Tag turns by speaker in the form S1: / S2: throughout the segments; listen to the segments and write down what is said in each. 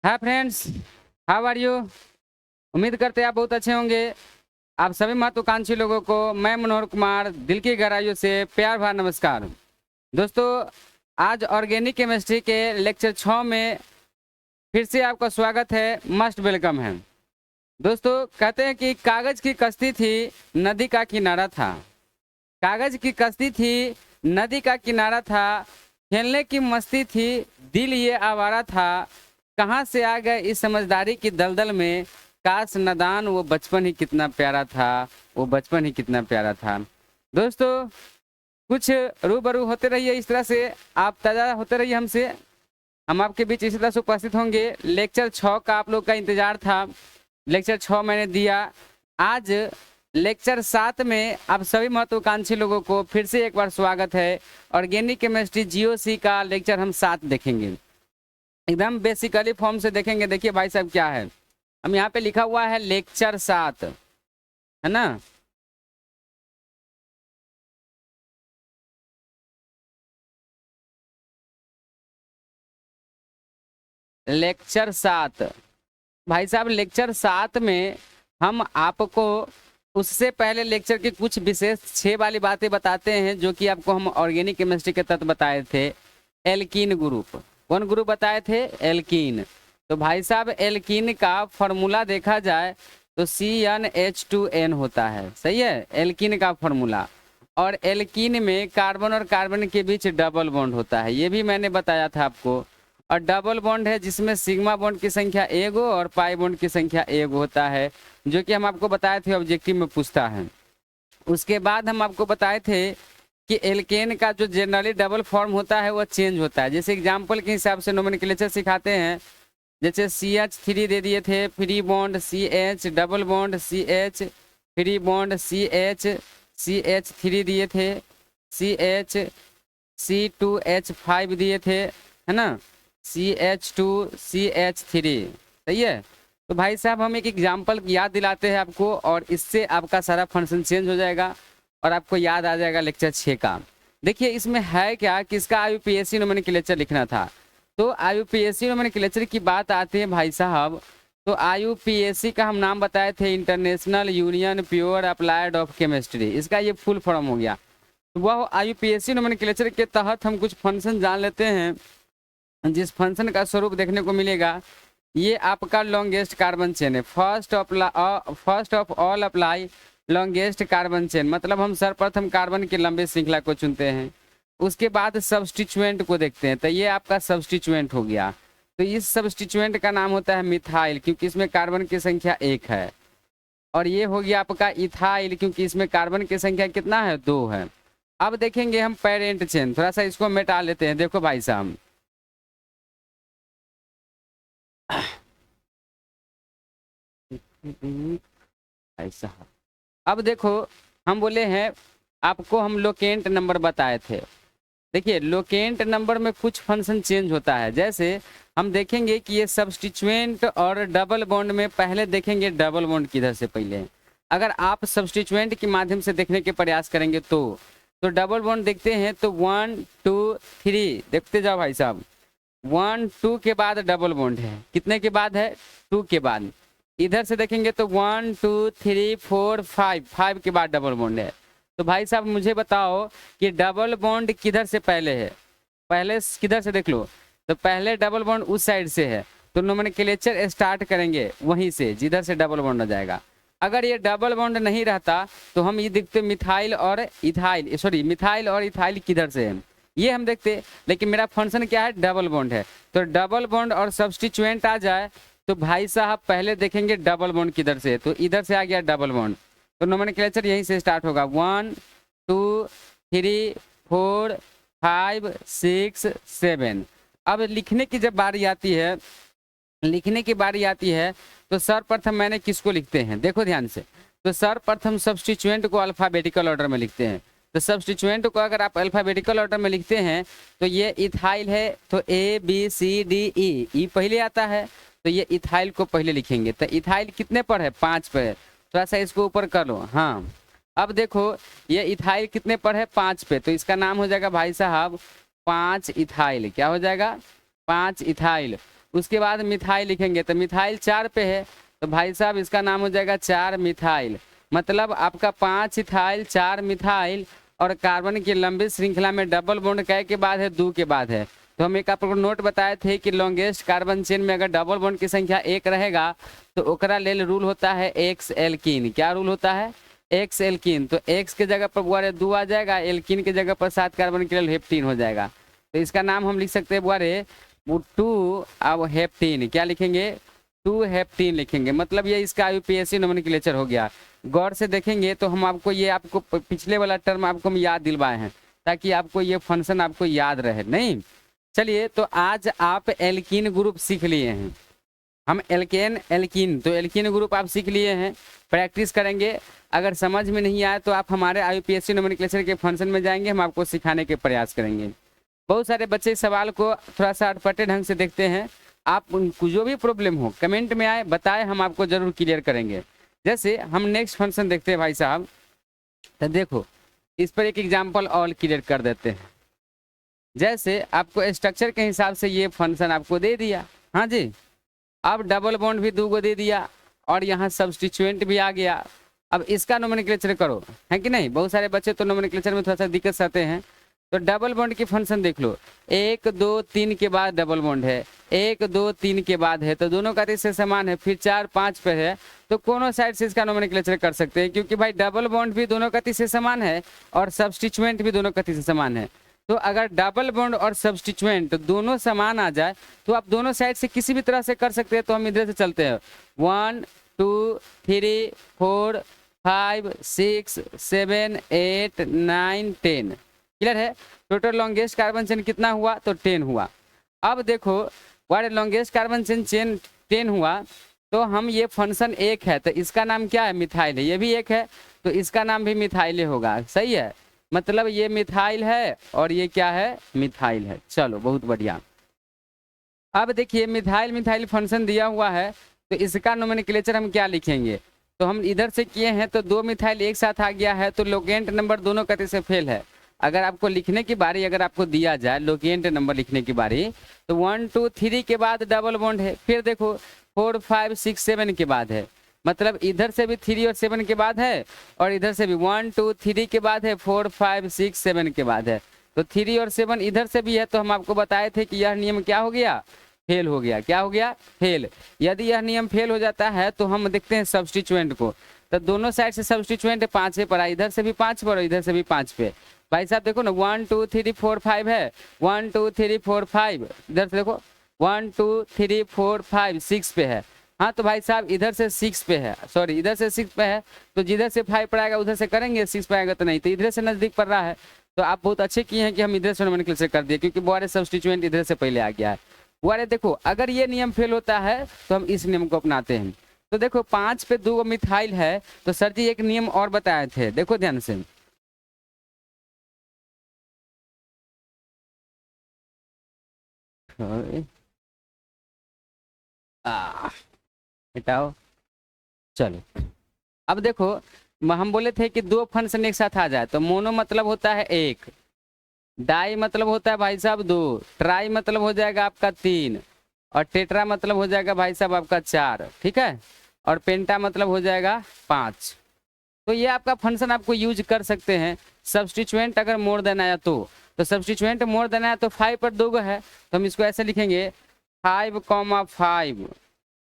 S1: Hi friends, how are you. उम्मीद करते हैं आप बहुत अच्छे होंगे। आप सभी महत्वाकांक्षी लोगों को मैं मनोहर कुमार दिल की गहराइयों से प्यार भरा नमस्कार। दोस्तों, आज ऑर्गेनिक केमिस्ट्री के लेक्चर 6 में फिर से आपका स्वागत है, मस्ट वेलकम है। दोस्तों, कहते हैं कि कागज की कश्ती थी, नदी का किनारा था। कागज की कश्ती थी, नदी का किनारा था, खेलने की मस्ती थी, दिल ये आवारा था। कहाँ से आ गए इस समझदारी की दलदल में, काश नादान वो बचपन ही कितना प्यारा था, वो बचपन ही कितना प्यारा था। दोस्तों, कुछ रूबरू होते रहिए, इस तरह से आप ताज़ा होते रहिए हमसे। हम आपके बीच इसी तरह से उपस्थित होंगे। लेक्चर 6 का आप लोग का इंतजार था, लेक्चर 6 मैंने दिया। आज लेक्चर 7 में आप सभी महत्वाकांक्षी लोगों को फिर से एक बार स्वागत है। ऑर्गेनिक केमिस्ट्री जीओसी का लेक्चर हम 7 देखेंगे, एकदम बेसिकली फॉर्म से देखेंगे। देखिए भाई साहब क्या है, हम यहाँ पे लिखा हुआ है लेक्चर 7, है ना। लेक्चर 7 भाई साहब, लेक्चर 7 में हम आपको उससे पहले लेक्चर की कुछ विशेष 6 वाली बातें बताते हैं, जो कि आपको हम ऑर्गेनिक केमिस्ट्री के तत्व बताए थे। एल्कीन ग्रुप, कौन ग्रुप बताए थे? एल्कीन। तो भाई साहब, एल्कीन का फॉर्मूला देखा जाए तो CnH2n होता है, सही है, एल्कीन का फॉर्मूला। और एल्कीन में कार्बन और कार्बन के बीच डबल बॉन्ड होता है, ये भी मैंने बताया था आपको। और डबल बॉन्ड है जिसमें सिग्मा बॉन्ड की संख्या एगो और पाई बॉन्ड की संख्या एगो होता है, जो कि हम आपको बताए थे ऑब्जेक्टिव में पूछता है। उसके बाद हम आपको बताए थे कि एल्केन का जो जनरली डबल फॉर्म होता है वो चेंज होता है। जैसे एग्जाम्पल के हिसाब से नोमेनक्लेचर सिखाते हैं, जैसे CH3 दे दिए थे, free bond CH, double bond CH, free bond CH, CH3 दिए थे, CH, C2H5 दिए थे, है ना, CH2, CH3, सही है। तो भाई साहब, हम एक एग्जाम्पल याद दिलाते हैं आपको, और इससे आपका सारा फंक्शन चेंज हो जाएगा और आपको याद आ जाएगा लेक्चर 6 का। देखिए इसमें है क्या, किसका IUPAC नोमेनक्लेचर लिखना था। तो IUPAC नोमेनक्लेचर की बात आती है भाई साहब, तो IUPAC का हम नाम बताए थे, international union pure applied of chemistry, इसका ये फुल फॉर्म हो गया। तो वह IUPAC नोमेनक्लेचर के तहत हम कुछ फंक्शन जान लेते हैं, जिस फंक्शन का स्वरूप देखने को मिलेगा। ये आपका लॉन्गेस्ट कार्बन चेन है, first of all apply longest carbon chain, मतलब हम सर्वप्रथम कार्बन के लंबे श्रृंखला को चुनते हैं। उसके बाद सब्स्टिट्यूएंट को देखते हैं, तो ये आपका सब्स्टिट्यूएंट हो गया। तो इस सब्स्टिट्यूएंट का नाम होता है मिथाइल, क्योंकि इसमें कार्बन की संख्या 1 है। और ये हो गया आपका इथाइल, क्योंकि इसमें कार्बन की संख्या कितना है? 2 है। अब देखेंगे हम पेरेंट चेन, थोड़ा सा इसको मिटा लेते हैं। देखो भाई साहब, ऐसा, अब देखो, हम बोले हैं आपको, हम लोकेंट नंबर बताए थे। देखिए लोकेंट नंबर में कुछ फंक्शन चेंज होता है। जैसे हम देखेंगे कि ये सब्स्टिट्यूएंट और डबल बॉन्ड में पहले देखेंगे डबल बॉन्ड किधर से पहले। अगर आप सब्स्टिट्यूएंट के माध्यम से देखने के प्रयास करेंगे तो डबल बॉन्ड देखते हैं तो 1 2 3 देखते जाओ भाई साहब। 1 2 के बाद डबल बॉन्ड है, कितने के बाद है? 2 के बाद। इधर से देखेंगे तो 1 2 3 4 5 के बाद डबल बॉन्ड है। तो भाई साहब मुझे बताओ कि डबल बॉन्ड किधर से पहले है? पहले किधर से देख लो, तो पहले डबल बॉन्ड उस साइड से है, तो नोमेनक्लेचर स्टार्ट करेंगे वहीं से जिधर से डबल बॉन्ड हो जाएगा। अगर ये डबल बॉन्ड नहीं रहता तो हम ये देखते मिथाइल और इथाइल, सॉरी मिथाइल और इथाइल किधर से है ये हम देखते। लेकिन मेरा फंक्शन क्या है? डबल बॉन्ड है। तो डबल बॉन्ड और सब्स्टिट्यूएंट आ जाए तो भाई साहब पहले देखेंगे डबल बॉन्ड किधर से, तो इधर से आ गया डबल बॉन्ड, तो नोमेनक्लेचर यहीं से स्टार्ट होगा। 1 2 3 4 5 6 7। अब लिखने की जब बारी आती है, लिखने की बारी आती है तो सर्वप्रथम मैंने किसको लिखते हैं? देखो ध्यान से, तो सर्वप्रथम सब्स्टिट्यूएंट को अल्फाबेटिकल ऑर्डर में लिखते हैं। तो सब्स्टिट्यूएंट को अगर आप अल्फाबेटिकल ऑर्डर में लिखते हैं तो ये इथाइल है, तो ABCDE पहले आता है, तो ये इथाइल को पहले लिखेंगे। तो इथाइल कितने पर है? 5 पर। थोड़ा सा इसको ऊपर कर लो, हाँ। अब देखो ये इथाइल कितने पर है? 5 पे, तो इसका नाम हो जाएगा भाई साहब 5 इथाइल। क्या हो जाएगा? 5 इथाइल। उसके बाद मिथाइल लिखेंगे तो मिथाइल 4 पे है, तो भाई साहब इसका नाम हो जाएगा 4 मिथाइल। मतलब आपका 5 इथाइल 4 मिथाइल, और कार्बन की लंबी श्रृंखला में डबल बॉन्ड कै के बाद है, 2 के बाद है। तो हम एक आपको नोट बताए थे कि लॉन्गेस्ट कार्बन चेन में अगर डबल बॉन्ड की संख्या 1 रहेगा तो ओकरा लेल रूल होता है एक्स एल्कीन। क्या रूल होता है? X alkene. तो एक्स के जगह पर बुआरे 2 आ जाएगा, एल्कीन के जगह पर 7 कार्बन के लिए हेप्टीन हो जाएगा। तो इसका नाम हम लिख सकते हैं बुआरे 2 अब हेप्टीन। क्या लिखेंगे? 2 हेप्टीन लिखेंगे। मतलब ये इसका यूपीएससी नोमेनक्लेचर हो गया। गौर से देखेंगे तो हम आपको पिछले वाला टर्म आपको हम याद दिलवाए हैं ताकि आपको ये फंक्शन आपको याद रहे। नहीं, चलिए तो आज आप एल्कीन ग्रुप सीख लिए हैं। हम एल्कीन तो एल्कीन ग्रुप आप सीख लिए हैं, प्रैक्टिस करेंगे। अगर समझ में नहीं आए तो आप हमारे आईयूपीएससी नोमेनक्लेचर के फंक्शन में जाएंगे, हम आपको सिखाने के प्रयास करेंगे। बहुत सारे बच्चे इस सवाल को थोड़ा सा अटपटे ढंग से देखते हैं। आप उनको जो भी प्रॉब्लम हो कमेंट में आए बताएं, हम आपको जरूर क्लियर करेंगे। जैसे हम नेक्स्ट फंक्शन देखते हैं भाई साहब, तो देखो इस पर एक एग्जाम्पल और क्लियर कर देते हैं। जैसे आपको स्ट्रक्चर के हिसाब से ये फंक्शन आपको दे दिया, हाँ जी, अब डबल बॉन्ड भी 2 को दे दिया और यहाँ सब्स्टिट्यूएंट भी आ गया। अब इसका नोमेनक्लेचर करो, है कि नहीं? बहुत सारे बच्चे तो नोमेनक्लेचर में थोड़ा सा दिक्कत आते हैं। तो डबल बॉन्ड की फंक्शन देख लो, 1 2 3 के बाद डबल बॉन्ड है, 1 2 3 के बाद है, तो दोनों का से समान है। फिर 4 5 पे है, तो कोनो साइड से इसका नोमेनक्लेचर कर सकते हैं, क्योंकि भाई डबल बॉन्ड भी दोनों का से समान है और सब्स्टिट्यूएंट भी दोनों का से समान है। तो अगर डबल बॉन्ड और सब्स्टिट्यूएंट दोनों समान आ जाए तो आप दोनों साइड से किसी भी तरह से कर सकते हैं। तो हम इधर से चलते हैं, 1 2 3 4 5 6 7 8 9 10। क्लियर है? टोटल लॉन्गेस्ट कार्बन चेन कितना हुआ? तो 10 हुआ। अब देखो वाट लॉन्गेस्ट कार्बन चेन 10 हुआ, तो हम ये फंक्शन 1 है तो इसका नाम क्या है? मिथाइल है। ये भी 1 है तो इसका नाम भी मिथाइल होगा। सही है, मतलब ये मिथाइल है और ये क्या है? मिथाइल है। चलो बहुत बढ़िया। अब देखिए मिथाइल फंक्शन दिया हुआ है, तो इसका नोमेनक्लेचर हम क्या लिखेंगे? तो हम इधर से किए हैं तो 2 मिथाइल एक साथ आ गया है, तो लोकेंट नंबर दोनों कते से फेल है। अगर आपको लिखने की बारी अगर आपको दिया जाए लोकेंट नंबर लिखने की बारी, तो 1 2 3 के बाद डबल बॉन्ड है, फिर देखो 4 5 6 7 के बाद है, मतलब इधर से भी 3 और 7 के बाद है और इधर से भी 1 2 3 के बाद है, 4 5 6 7 के बाद है। तो 3 और 7 इधर से भी है, तो हम आपको बताए थे कि यह नियम क्या हो गया? फेल हो गया। क्या हो गया? फेल। यदि यह नियम फेल हो जाता है तो हम देखते हैं सब्स्टिट्यूएंट को, तो दोनों साइड से सब्स्टिट्यूएंट 5 पर आए, इधर से भी 5 पर और इधर से भी 5 पे। भाई साहब देखो ना 1 2 3 4 5 है, 1 2 3 4 5, इधर से देखो 1 2 3 4 5 6 पे है। हाँ तो भाई साहब इधर से 6 पे है, सॉरी इधर से 6 पे है, तो जिधर से 5 पर आएगा उधर से करेंगे, 6 पे आएगा तो नहीं, तो इधर से नजदीक पड़ रहा है। तो आप बहुत अच्छे किए हैं कि हम इधर से नोमेनक्लेचर कर दिए, क्योंकि बोरे सब्स्टिट्यूएंट इधर से पहले आ गया है। बोरे देखो अगर ये नियम फेल होता है तो हम इस नियम को अपनाते हैं। तो देखो 5 पे 2 मिथाइल है, तो सर जी एक नियम और बताए थे, देखो ध्यान से। हटाओ। चलो अब देखो हम बोले थे कि 2 फंक्शन एक साथ आ जाए, तो मोनो मतलब होता है 1, डाई मतलब होता है भाई साहब 2, ट्राई मतलब हो जाएगा आपका 3 और टेट्रा मतलब हो जाएगा भाई साहब आपका 4। ठीक है, और पेंटा मतलब हो जाएगा 5। तो ये आपका फंक्शन आपको यूज कर सकते हैं। सब्स्टिट्यूएंट अगर मोर देना आया तो सब्स्टिट्यूएंट मोर देना है, तो 5 पर 2 है, तो हम इसको ऐसे लिखेंगे 5,5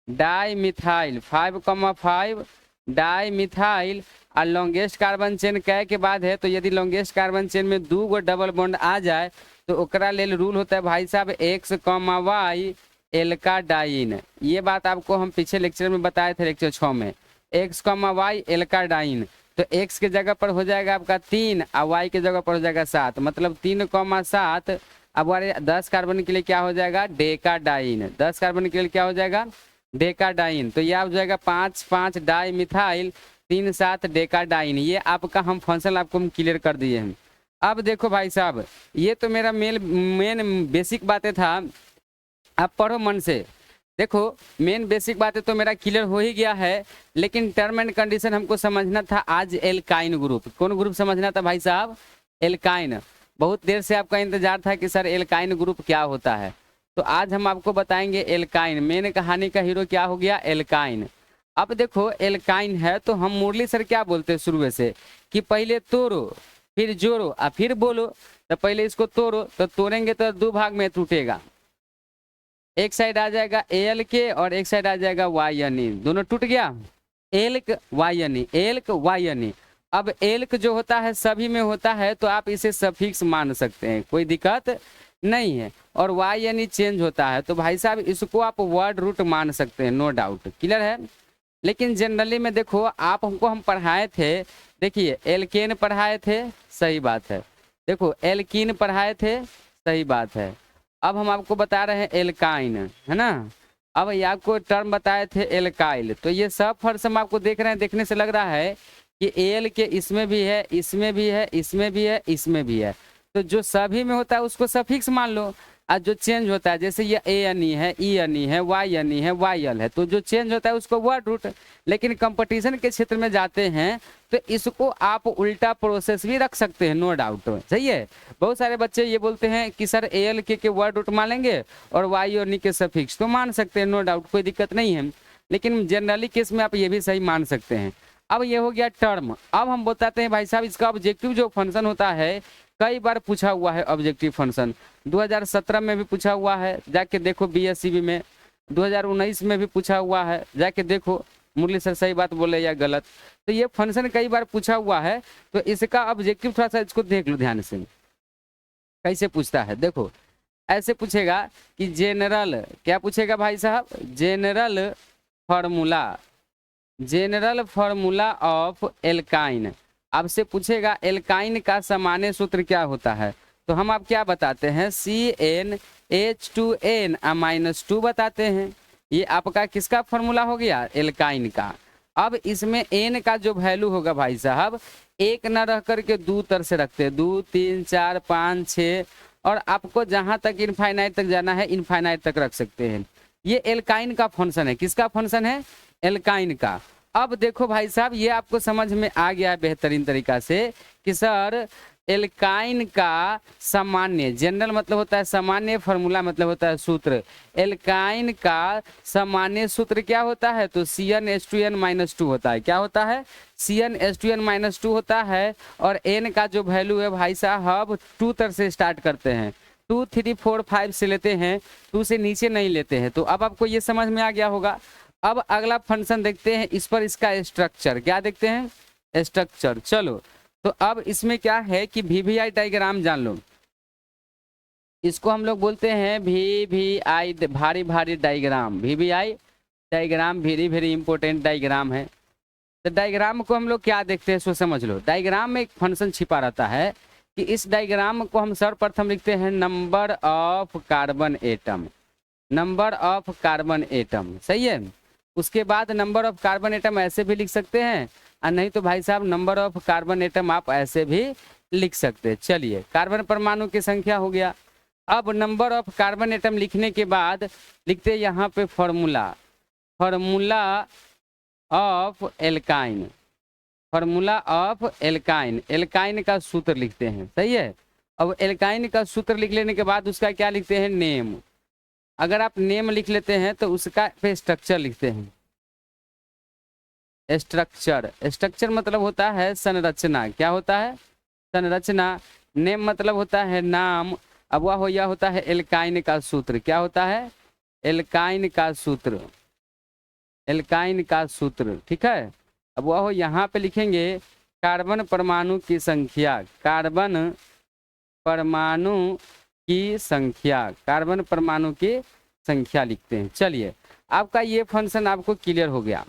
S1: डाई मिथाइल, 5,5 डाई मिथाइल। और लॉन्गेस्ट कार्बन चेन कै के बाद है, तो यदि लॉन्गेस्ट कार्बन चेन में 2 गो डबल बॉन्ड आ जाए तो ओकरा लेल रूल होता है भाई साहब एक्स कॉमा वाई एल्का डाइन। ये बात आपको हम पीछे लेक्चर में बताए थे, लेक्चर 6 में, एक्स कॉमा वाई एल्का डाइन। तो एक्स के जगह पर हो जाएगा आपका 3 और वाई के जगह पर हो जाएगा 7, मतलब 3,7। अब हमारे 10 कार्बन के लिए क्या हो जाएगा? डेकाडाइन। 10 कार्बन के लिए क्या हो जाएगा? डेकाडाइन। तो ये हो जाएगा 5 5 डाई मिथाइल 3 7 डेकाडाइन। ये आपका हम फंक्शन आपको हम क्लियर कर दिए हैं। अब देखो भाई साहब ये तो मेरा मेन बेसिक बातें था, अब पढ़ो मन से। देखो मेन बेसिक बातें तो मेरा क्लियर हो ही गया है, लेकिन टर्म एंड कंडीशन हमको समझना था आज। एल्काइन ग्रुप, कौन ग्रुप समझना था भाई साहब? एल्काइन। बहुत देर से आपका इंतजार था कि सर एल्काइन ग्रुप क्या होता है। तो आज हम आपको बताएंगे एल्काइन। मेन कहानी का हीरो क्या हो गया? एल्काइन। अब देखो एल्काइन है तो हम मुरली सर क्या बोलते हैं शुरू से कि पहले तोड़ो फिर जोड़ो और फिर बोलो। तो पहले इसको तोड़ो, तो तोड़ेंगे तो दो भाग में टूटेगा, एक साइड आ जाएगा एल के और एक साइड आ जाएगा वाई एन ई, दोनों टूट गया। Alk y n e, alk y n e. अब एल्क जो होता है सभी में होता है तो आप इसे सफिक्स मान सकते हैं, कोई दिक्कत नहीं है। और वाई एन ई चेंज होता है तो भाई साहब इसको आप वर्ड रूट मान सकते हैं, नो डाउट, क्लियर है। लेकिन जनरली में देखो आप हमको हम पढ़ाए थे, देखिए एल्केन पढ़ाए थे, सही बात है। देखो एल्कीन पढ़ाए थे, सही बात है। अब हम आपको बता रहे हैं एल्काइन, है ना। अब ये आपको टर्म बताए थे एल्काइल, तो ये सब फर्स्ट हम आपको देख रहे हैं, देखने से लग रहा है कि एल के इसमें भी है, इसमें भी है, इसमें भी है, इसमें भी है। तो जो सभी में होता है उसको सफिक्स मान लो, और जो चेंज होता है जैसे ये ए एन ई है, ई एन ई है, वाई एन ई है, वाई एल है, तो जो चेंज होता है उसको वर्ड रूट। लेकिन कंपटीशन के क्षेत्र में जाते हैं तो इसको आप उल्टा प्रोसेस भी रख सकते हैं, नो डाउट, सही है। बहुत सारे बच्चे ये बोलते हैं कि सर ए एल के वर्ड रूट मान लेंगे और वाई और नी के सफिक्स, तो मान सकते हैं, नो डाउट, कोई दिक्कत नहीं है। लेकिन जनरली केस में आप ये भी सही मान सकते हैं। अब ये हो गया टर्म। अब हम बताते हैं भाई साहब इसका ऑब्जेक्टिव जो फंक्शन होता है कई बार पूछा हुआ है ऑब्जेक्टिव फंक्शन। 2017 में भी पूछा हुआ है, जाके देखो बीएससीबी में। 2019 में भी पूछा हुआ है, जाके देखो मुरली सर सही बात बोले या गलत। तो ये फंक्शन कई बार पूछा हुआ है, तो इसका ऑब्जेक्टिव थोड़ा सा इसको देख लो ध्यान से, कैसे पूछता है। देखो ऐसे पूछेगा कि जेनरल, क्या पूछेगा भाई साहब? General formula, general formula of alkyne. आपसे पूछेगा एल्काइन का सामान्य सूत्र क्या होता है, तो हम आप क्या बताते हैं? CnH2n -2 बताते हैं। ये आपका किसका फॉर्मूला हो गया? एल्काइन का। अब इसमें n का जो वैल्यू होगा भाई साहब, एक न रह करके दो तरह से रखते हैं, 2 3 4 5 6, और आपको जहां तक इनफाइनाइट तक जाना है इनफाइनाइट तक रख सकते हैं। ये एल्काइन का फंक्शन है, किसका फंक्शन है? एल्काइन का। अब देखो भाई साहब ये आपको समझ में आ गया है बेहतरीन तरीका से कि सर एल्काइन का सामान्य, जनरल मतलब होता है सामान्य, फॉर्मूला मतलब होता है सूत्र। एल्काइन का सामान्य सूत्र क्या होता है? तो CnH2n -2 होता है। क्या होता है? CnH2n -2 होता है। और n का जो वैल्यू है भाई साहब 2 तरह से स्टार्ट करते हैं, 2 3 4 5 से लेते हैं, 2 से नीचे नहीं लेते हैं। तो अब आपको ये समझ में आ गया होगा। अब अगला फंक्शन देखते हैं, इस पर इसका स्ट्रक्चर, क्या देखते हैं? स्ट्रक्चर। चलो तो अब इसमें क्या है कि VVI डायग्राम जान लो, इसको हम लोग बोलते हैं VVI, भारी भारी diagram. VVI diagram very very important diagram है। तो डायग्राम को हम लोग क्या देखते हैं सो समझ लो। डायग्राम में एक फंक्शन छिपा रहता है कि इस डायग्राम को हम सर्वप्रथम लिखते हैं number of carbon atom, number of carbon atom, सही है। उसके बाद नंबर ऑफ कार्बन एटम ऐसे भी लिख सकते हैं, और नहीं तो भाई साहब नंबर ऑफ कार्बन एटम आप ऐसे भी लिख सकते हैं। चलिए कार्बन परमाणु की संख्या हो गया। अब नंबर ऑफ कार्बन एटम लिखने के बाद लिखते हैं यहाँ पे formula, formula of alkyne, formula of alkyne, alkyne का सूत्र लिखते हैं, सही है। अब एल्काइन का सूत्र लिख लेने के बाद उसका क्या लिखते हैं? नेम। अगर आप नेम लिख लेते हैं तो उसका पे स्ट्रक्चर लिखते हैं। स्ट्रक्चर, स्ट्रक्चर मतलब होता है संरचना। क्या होता है? संरचना। नेम मतलब होता है नाम। अब वह यह होता है एल्काइन का सूत्र। क्या होता है? एल्काइन का सूत्र, एल्काइन का सूत्र, ठीक है। अब वह यहाँ पे लिखेंगे कार्बन परमाणु की संख्या, कार्बन परमाणु की संख्या, कार्बन परमाणु की संख्या लिखते हैं। चलिए आपका ये फंक्शन आपको क्लियर हो गया।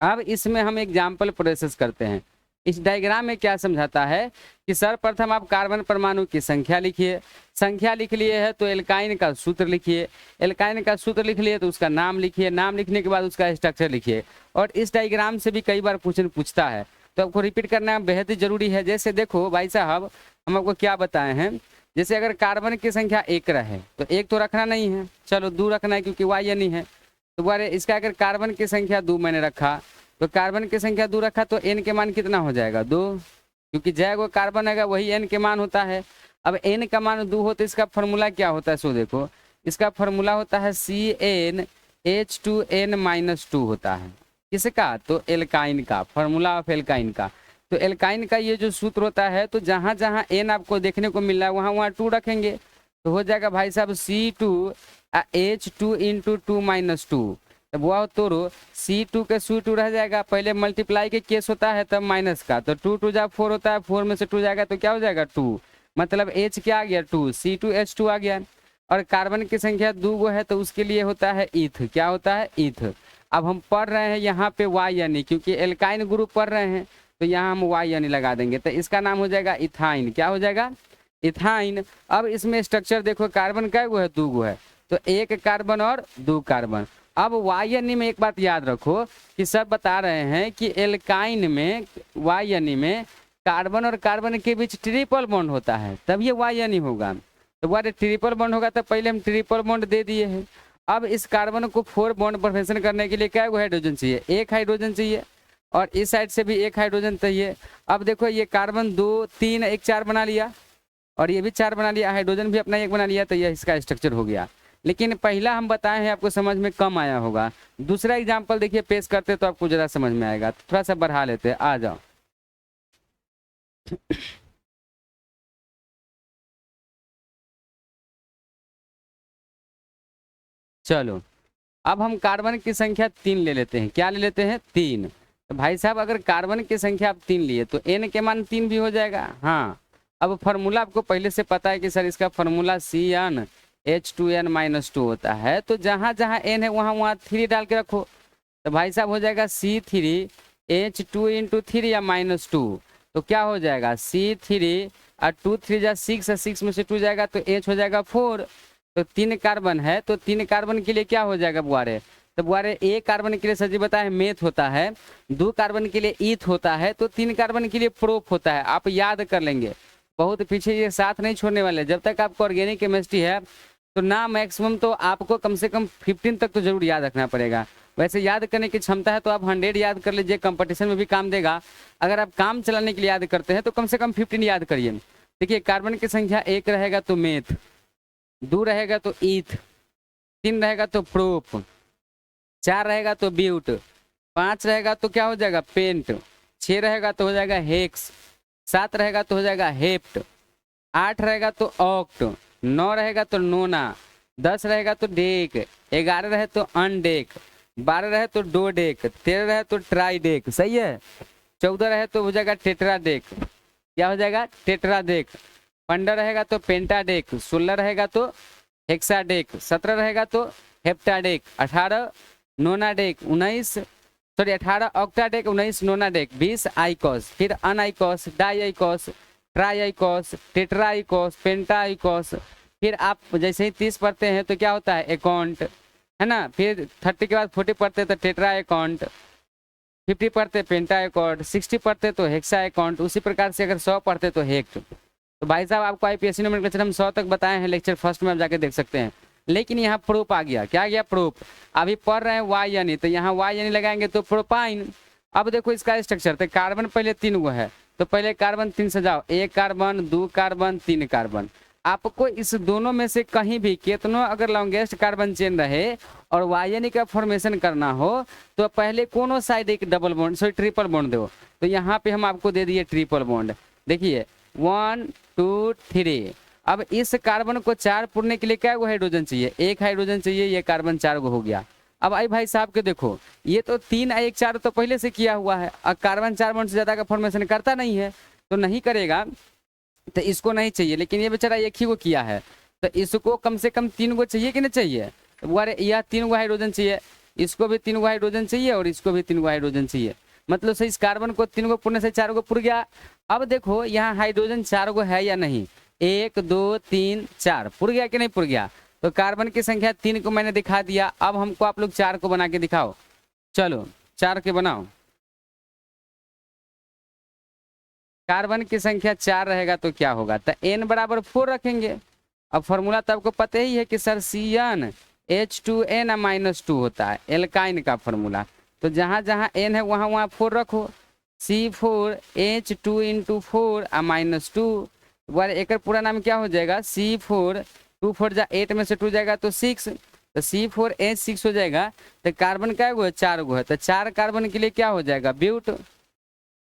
S1: अब इसमें हम एग्जाम्पल प्रोसेस करते हैं। इस डायग्राम में क्या समझाता है कि सर्वप्रथम आप कार्बन परमाणु की संख्या लिखिए, संख्या लिख लिए है तो एल्काइन का सूत्र लिखिए, एल्काइन का सूत्र लिख लिए तो उसका नाम लिखिए, नाम लिखने के बाद उसका स्ट्रक्चर लिखिए। और इस डायग्राम से भी कई बार क्वेश्चन पूछता है तो आपको रिपीट करना बेहद ही जरूरी है। जैसे देखो भाई साहब हम आपको क्या बताए हैं, जैसे अगर कार्बन की संख्या 1 रहे तो 1 तो रखना नहीं है, चलो 2 रखना है क्योंकि वाई एन है। तो बारे इसका अगर कार्बन की संख्या 2 मैंने रखा तो कार्बन की संख्या 2 रखा तो एन के मान कितना हो जाएगा? 2, क्योंकि जय वो कार्बन आएगा वही एन के मान होता है। अब एन का मान 2 हो तो इसका फॉर्मूला क्या होता है? सो देखो इसका फॉर्मूला होता है CnH2n-2 होता है। किसका? तो एल्काइन का, फॉर्मूला ऑफ एल्काइन का। तो एल्काइन का ये जो सूत्र होता है, तो जहाँ जहाँ n आपको देखने को मिल रहा है वहाँ वहाँ 2 रखेंगे, तो हो जाएगा भाई साहब C2H2 × 2 - 2। तब वह तो C2 के C2 रह जाएगा, पहले मल्टीप्लाई के केस होता है तब माइनस का, तो 2 2 जा 4 होता है, 4 में से 2 जाएगा तो क्या हो जाएगा 2, मतलब H क्या आ गया 2, C2H2 आ गया। और कार्बन की संख्या 2 गो है तो उसके लिए होता है ईथ, क्या होता है ईथ। अब हम पढ़ रहे हैं यहाँ पे Y यानी, क्योंकि एल्काइन ग्रुप पढ़ रहे हैं तो यहाँ हम Y यानी लगा देंगे, तो इसका नाम हो जाएगा इथाइन। क्या हो जाएगा? इथाइन। अब इसमें स्ट्रक्चर देखो, कार्बन कै गो है? 2 गो है, तो 1 कार्बन और 2 कार्बन। अब Y यानी में एक बात याद रखो कि सब बता रहे हैं कि एल्काइन में Y यानी में कार्बन और कार्बन के बीच ट्रिपल बॉन्ड होता है, तब ये Y यानी होगा। तो वो ट्रिपल बॉन्ड होगा तो पहले हम ट्रिपल बॉन्ड दे दिए हैं। अब इस कार्बन को 4 बॉन्ड परफेक्शन करने के लिए क्या हाइड्रोजन चाहिए? 1 हाइड्रोजन चाहिए, और इस साइड से भी 1 हाइड्रोजन चाहिए। अब देखो ये कार्बन 2 3 1 4 बना लिया, और ये भी 4 बना लिया, हाइड्रोजन भी अपना 1 बना लिया, तो यह इसका स्ट्रक्चर हो गया। लेकिन पहला हम बताए हैं आपको समझ में कम आया होगा, दूसरा एग्जाम्पल देखिए पेश करते तो आपको ज़रा समझ में आएगा। थोड़ा सा बढ़ा लेते हैं, आ जाओ। चलो अब हम कार्बन की संख्या 3 ले लेते हैं। क्या ले लेते हैं? 3। तो भाई साहब अगर कार्बन की संख्या आप 3 लिए तो n के मान 3 भी हो जाएगा। हाँ, अब फार्मूला आपको पहले से पता है कि सर इसका फार्मूला CnH2n-2 होता है, तो जहाँ जहाँ n है वहाँ वहाँ 3 डाल के रखो, तो भाई साहब हो जाएगा C3H2 × 3 या -2, तो क्या हो जाएगा C3 और 2 3 जा 6 और 6 में से 2 जाएगा तो H हो जाएगा 4। तो 3 कार्बन है, तो 3 कार्बन के लिए क्या हो जाएगा बुआरे? तो बुआरे 1 कार्बन के लिए सर जी बताए मेथ होता है, 2 कार्बन के लिए ईथ होता है, तो 3 कार्बन के लिए प्रोप होता है। आप याद कर लेंगे, बहुत पीछे ये साथ नहीं छोड़ने वाले। जब तक आपको ऑर्गेनिक केमिस्ट्री है तो ना मैक्सिमम तो आपको कम से कम 15 तक तो जरूर याद रखना पड़ेगा। वैसे याद करने की क्षमता है तो आप 100 याद कर लीजिए, कंपटीशन में भी काम देगा। अगर आप काम चलाने के लिए याद करते हैं तो कम से कम 15 याद करिए। देखिए कार्बन की संख्या 1 रहेगा तो मेथ, 2 रहेगा तो ईथ, 3 रहेगा तो प्रोप, 4 रहेगा तो ब्यूट, 5 रहेगा तो क्या हो जाएगा पेंट, 6 रहेगा तो हो जाएगा हेक्स, 7 रहेगा तो हो जाएगा हेप्ट, 8 रहेगा तो ऑक्ट, 9 रहेगा तो नोना, 10 रहेगा तो डेक, 11 रहे तो अनडेक, 12 रहे तो डोडेक, 13 रहे तो ट्राइडेक, सही है, 14 रहे तो हो जाएगा टेट्राडेक, क्या हो जाएगा टेट्राडेक, 15 रहेगा तो पेंटाडेक, 16 रहेगा तो हेक्साडेक, 17 रहेगा तो हेप्टाडेक, 18 नोनाडेक, 18 ऑक्टाडेक, 19 नोनाडेक, 20 आइकोस, फिर अनआइकोस, डाईआइकोस, ट्राईआइकोस, टेट्राइकोस, पेंटाइकोस। फिर आप जैसे ही 30 पढ़ते हैं तो क्या होता है एकाउंट, है ना। फिर 30 के बाद 40 पढ़ते तो टेट्रा अकाउंट, 50 पढ़ते पेंटा अकाउंट, 60 पढ़ते तो हेक्सा अकाउंट। उसी प्रकार से अगर 100 पढ़ते तो हेक्ट। तो भाई साहब आपको आईपीएससी नोमेनक्लेचर हम 100 तक बताए हैं, लेक्चर फर्स्ट में आप जाके देख सकते हैं। लेकिन यहाँ प्रोप आ गया, क्या गया प्रोप। अभी पढ़ रहे हैं वाई यानी, तो यहाँ वाई यानी लगाएंगे तो प्रोपाइन। अब देखो इसका स्ट्रक्चर, तो कार्बन पहले 3 गो है, तो पहले कार्बन 3 से जाओ, 1 कार्बन, 2 कार्बन, 3 कार्बन। आपको इस दोनों में से कहीं भी कितनों अगर लॉन्गेस्ट कार्बन चेन रहे और वाई का फॉर्मेशन करना हो तो पहले कोनो साइड एक double bond sorry triple bond दो। तो यहाँ पे हम आपको दे दिए ट्रिपल बॉन्ड। देखिए 1 2 3। अब इस कार्बन को 4 पुरने के लिए क्या गो हाइड्रोजन चाहिए? 1 हाइड्रोजन चाहिए, ये कार्बन 4 गो हो गया। अब आई भाई साहब के देखो, ये तो 3 1 4 तो पहले से किया हुआ है, और कार्बन 4 बॉन्ड से ज़्यादा का फॉर्मेशन करता नहीं है, तो नहीं करेगा, तो इसको नहीं चाहिए। लेकिन ये बेचारा 1 ही को किया है, तो इसको कम से कम 3 गो चाहिए कि नहीं चाहिए? तो यह 3 गो हाइड्रोजन चाहिए, इसको भी 3 गो हाइड्रोजन चाहिए, और इसको भी 3 गो हाइड्रोजन चाहिए। मतलब से इस कार्बन को 3 गो पुरने से 4 गो पुर गया। अब देखो यहाँ हाइड्रोजन 4 गो है या नहीं, 1 2 3 4 पुर गया कि नहीं पुर गया? तो कार्बन की संख्या 3 को मैंने दिखा दिया। अब हमको आप लोग 4 को बना के दिखाओ। चलो 4 के बनाओ। कार्बन की संख्या 4 रहेगा तो क्या होगा? तो n बराबर 4 रखेंगे। अब फॉर्मूला तो आपको पता ही है कि सर CnH2n-2 होता है, एल्काइन का फॉर्मूला। तो जहाँ जहाँ n है वहाँ वहाँ 4 रखो। C4H2 × 4 -2। एक पूरा नाम क्या हो जाएगा? C4 2 4 जा 8 में से 2 जाएगा तो 6, तो C4H6 हो जाएगा। तो कार्बन क्या गो है, 4 गो है, तो 4 कार्बन के लिए क्या हो जाएगा, ब्यूट।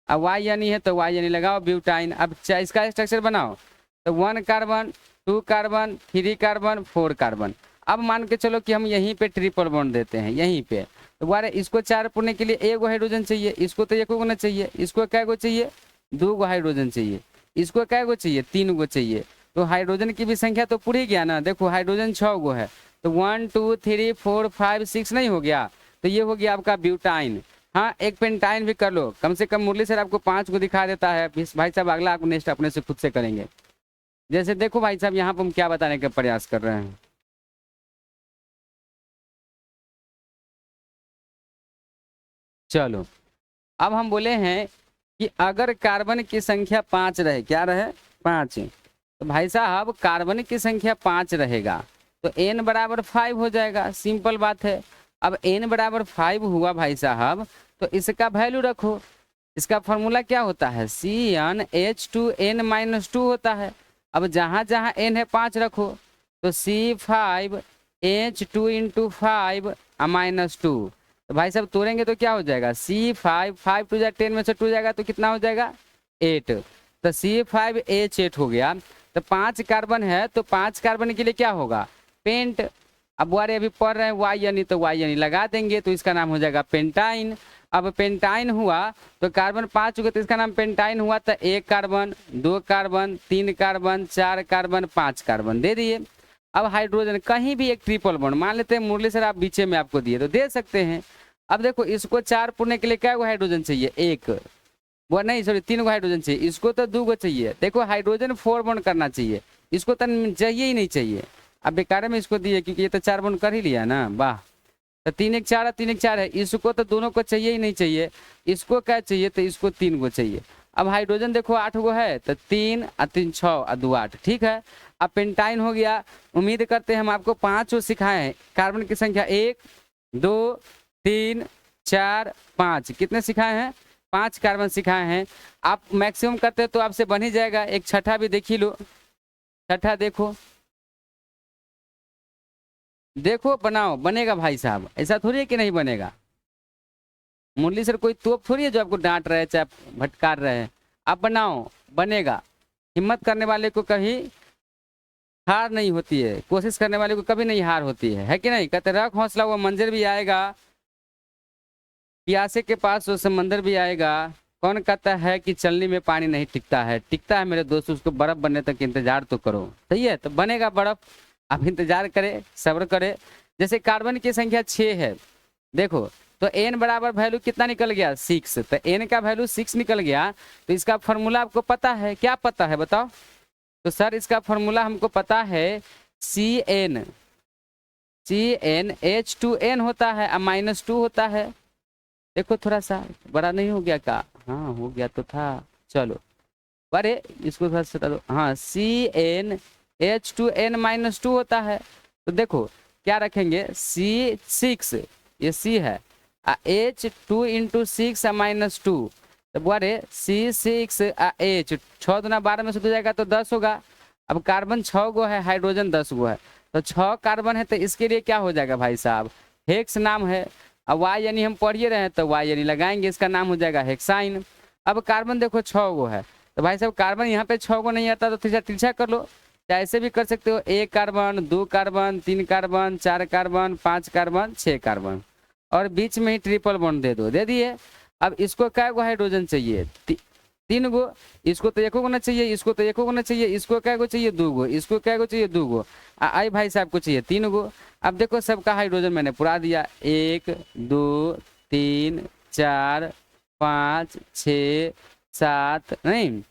S1: अब Y यानी है तो Y यानी लगाओ ब्यूटाइन। अब इसका स्ट्रक्चर बनाओ, तो 1 कार्बन 2 कार्बन 3 कार्बन 4 कार्बन। अब मान के चलो कि हम यहीं पे ट्रिपल बॉन्ड देते हैं यहीं पे, तो बारे इसको 4 पुरने के लिए 1 गो हाइड्रोजन चाहिए, इसको तो 1 गो ना चाहिए, इसको क्या गो चाहिए, 2 गो हाइड्रोजन चाहिए, इसको क्या गो चाहिए, 3 गो चाहिए। तो हाइड्रोजन की भी संख्या तो पूरी गया ना, देखो हाइड्रोजन 6 गो है, तो 1 2 3 4 5 6 नहीं हो गया, तो ये हो गया आपका ब्यूटाइन। हाँ एक पेंटाइन भी कर लो, कम से कम मुरली सर आपको 5 को दिखा देता है। भाई साहब अगला आपको नेक्स्ट अपने से खुद से करेंगे। जैसे देखो भाई साहब यहाँ पर हम क्या बताने का प्रयास कर रहे हैं, चलो अब हम बोले हैं कि अगर कार्बन की संख्या 5 रहे, क्या रहे, 5, तो भाई साहब कार्बन की संख्या 5 रहेगा तो n बराबर 5 हो जाएगा, सिंपल बात है। अब n बराबर 5 हुआ भाई साहब, तो इसका वैल्यू रखो, इसका फॉर्मूला क्या होता है, CnH2n - 2 होता है। अब जहाँ जहाँ n है 5 रखो, तो C5H2 × 5 -2, तो भाई साहब तोड़ेंगे तो क्या हो जाएगा, C5 5 2 जा 10 में से 2 जाएगा तो कितना हो जाएगा, 8, तो C5H8 हो गया। तो 5 कार्बन है तो 5 कार्बन के लिए क्या होगा, पेंट। अब वारे अभी पढ़ रहे हैं Y यानी, तो Y यानी लगा देंगे तो इसका नाम हो जाएगा पेंटाइन। अब पेंटाइन हुआ तो कार्बन 5 हुआ तो इसका नाम पेंटाइन हुआ, तो 1 carbon 2 carbon 3 carbon 4 carbon 5 carbon दे दिए। अब हाइड्रोजन कहीं भी एक ट्रिपल बॉन्ड, मान लेते हैं मुरली सर आप बीचे में आपको दिए तो दे सकते हैं। अब देखो इसको 4 पुरने के लिए क्या गो हाइड्रोजन चाहिए, 1 वो नहीं सॉरी 3 गो हाइड्रोजन चाहिए, इसको तो 2 गो चाहिए। देखो हाइड्रोजन 4 बॉन्ड करना चाहिए, इसको तो चाहिए ही नहीं चाहिए। अब बेकार में इसको दिए क्योंकि ये तो 4 बॉन्ड कर ही लिया ना, वाह। तो 3 1 4 3 1 4 है, इसको तो दोनों को चाहिए ही नहीं चाहिए, इसको क्या चाहिए, तो इसको 3 गो चाहिए। अब हाइड्रोजन देखो 8 गो है, तो 3 और 3 6 और 2 8, ठीक है। अब पेंटाइन हो गया। उम्मीद करते हैं हम आपको 5 सिखाए हैं, कार्बन की संख्या 1 2 3 4 5, कितने सिखाए हैं, 5 कार्बन सिखाए हैं। आप मैक्सिमम करते तो आपसे बन ही जाएगा। एक छठा भी देख ही लो, छठा देखो, देखो बनाओ, बनेगा भाई साहब, ऐसा थोड़ी है कि नहीं बनेगा। मुरली सर कोई तोप थोड़ी है जो आपको डांट रहे चाहे भटकार रहे हैं, आप बनाओ बनेगा। हिम्मत करने वाले को कभी हार नहीं होती है, कोशिश करने वाले को कभी नहीं हार होती है कि नहीं। कहते रख हौसला, वो मंजर भी आएगा, प्यासे के पास वो समंदर भी आएगा। कौन कहता है कि चलनी में पानी नहीं टिकता है, टिकता है मेरे दोस्त, उसको बर्फ बनने तक इंतजार तो करो, सही है, तो बनेगा बर्फ। आप इंतजार करें, सब्र करें। जैसे कार्बन की संख्या 6 है, देखो तो n बराबर वैल्यू कितना निकल गया, 6, तो n का वैल्यू 6 निकल गया। तो इसका फॉर्मूला आपको पता है, क्या पता है बताओ, तो सर इसका फॉर्मूला हमको पता है, CnH2n होता है और -2 होता है। देखो थोड़ा सा बड़ा नहीं हो गया का, हाँ हो गया तो था, चलो अरे इसको थोड़ा सा दो, हाँ CnH2n - 2 होता है। तो देखो क्या रखेंगे, C6 ये C है, H2 × 6 -2, तो बोले C6 H 6 दूना 12 में से 2 जाएगा तो 10 होगा। अब कार्बन 6 गो है, हाइड्रोजन 10 गो है, तो 6 कार्बन है, तो इसके लिए क्या हो जाएगा भाई साहब, हेक्स नाम है। अब Y यानी हम पढ़िए रहे हैं तो Y यानी लगाएंगे, इसका नाम हो जाएगा हेक्साइन। अब कार्बन देखो 6 गो है, तो भाई साहब कार्बन यहाँ पे 6 गो नहीं आता तो तिरछा कर लो, ऐसे भी कर सकते हो, 1 carbon 2 carbon 3 carbon 4 carbon 5 carbon 6 carbon, और बीच में ही ट्रिपल बॉन्ड दे दो, दे दिए। अब इसको क्या गो हाइड्रोजन चाहिए, 3 गो, इसको तो 1 गो ना चाहिए, इसको तो 1 गो ना चाहिए, इसको क्या गो चाहिए 2 गो, इसको क्या गो चाहिए 2 गो, आई भाई साहब को चाहिए 3 गो। अब देखो सबका हाइड्रोजन मैंने पुरा दिया, 1 2 3 4 5 6 7 नहीं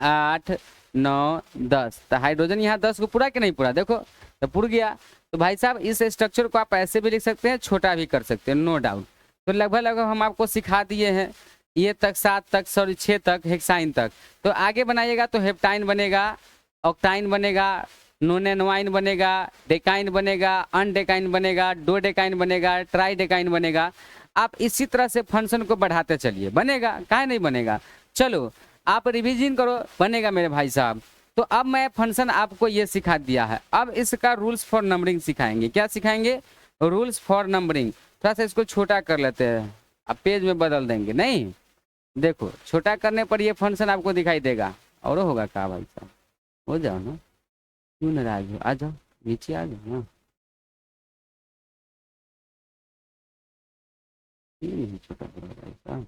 S1: 8 9 10, तो हाइड्रोजन यहाँ 10 को पूरा कि नहीं पूरा, देखो तो पुर गया। तो भाई साहब इस स्ट्रक्चर को आप ऐसे भी लिख सकते हैं, छोटा भी कर सकते हैं, नो डाउट। तो लगभग हम आपको सिखा दिए हैं, ये तक 7 तक सॉरी 6 तक हेक्साइन तक। तो आगे बनाइएगा तो हेप्टाइन बनेगा, ऑक्टाइन बनेगा, नोनेनवाइन बनेगा, डेकाइन बनेगा, अनडेकाइन बनेगा, डोडेकाइन बनेगा, ट्राइडेकाइन बनेगा। आप इसी तरह से फंक्शन को बढ़ाते चलिए, बनेगा, काहे नहीं बनेगा। चलो आप रिवीजन करो, बनेगा मेरे भाई साहब। तो अब मैं फंक्शन आपको ये सिखा दिया है, अब इसका रूल्स फॉर नंबरिंग सिखाएंगे। क्या सिखाएंगे? Rules for numbering. थोड़ा सा इसको छोटा कर लेते हैं, अब पेज में बदल देंगे। नहीं देखो, छोटा करने पर ये फंक्शन आपको दिखाई देगा। और होगा क्या भाई साहब? हो जाओ ना, क्यों नाराज हो? आ जाओ, नीचे आ जाओ ना। क्यों नहीं छोटा करो भाई साहब?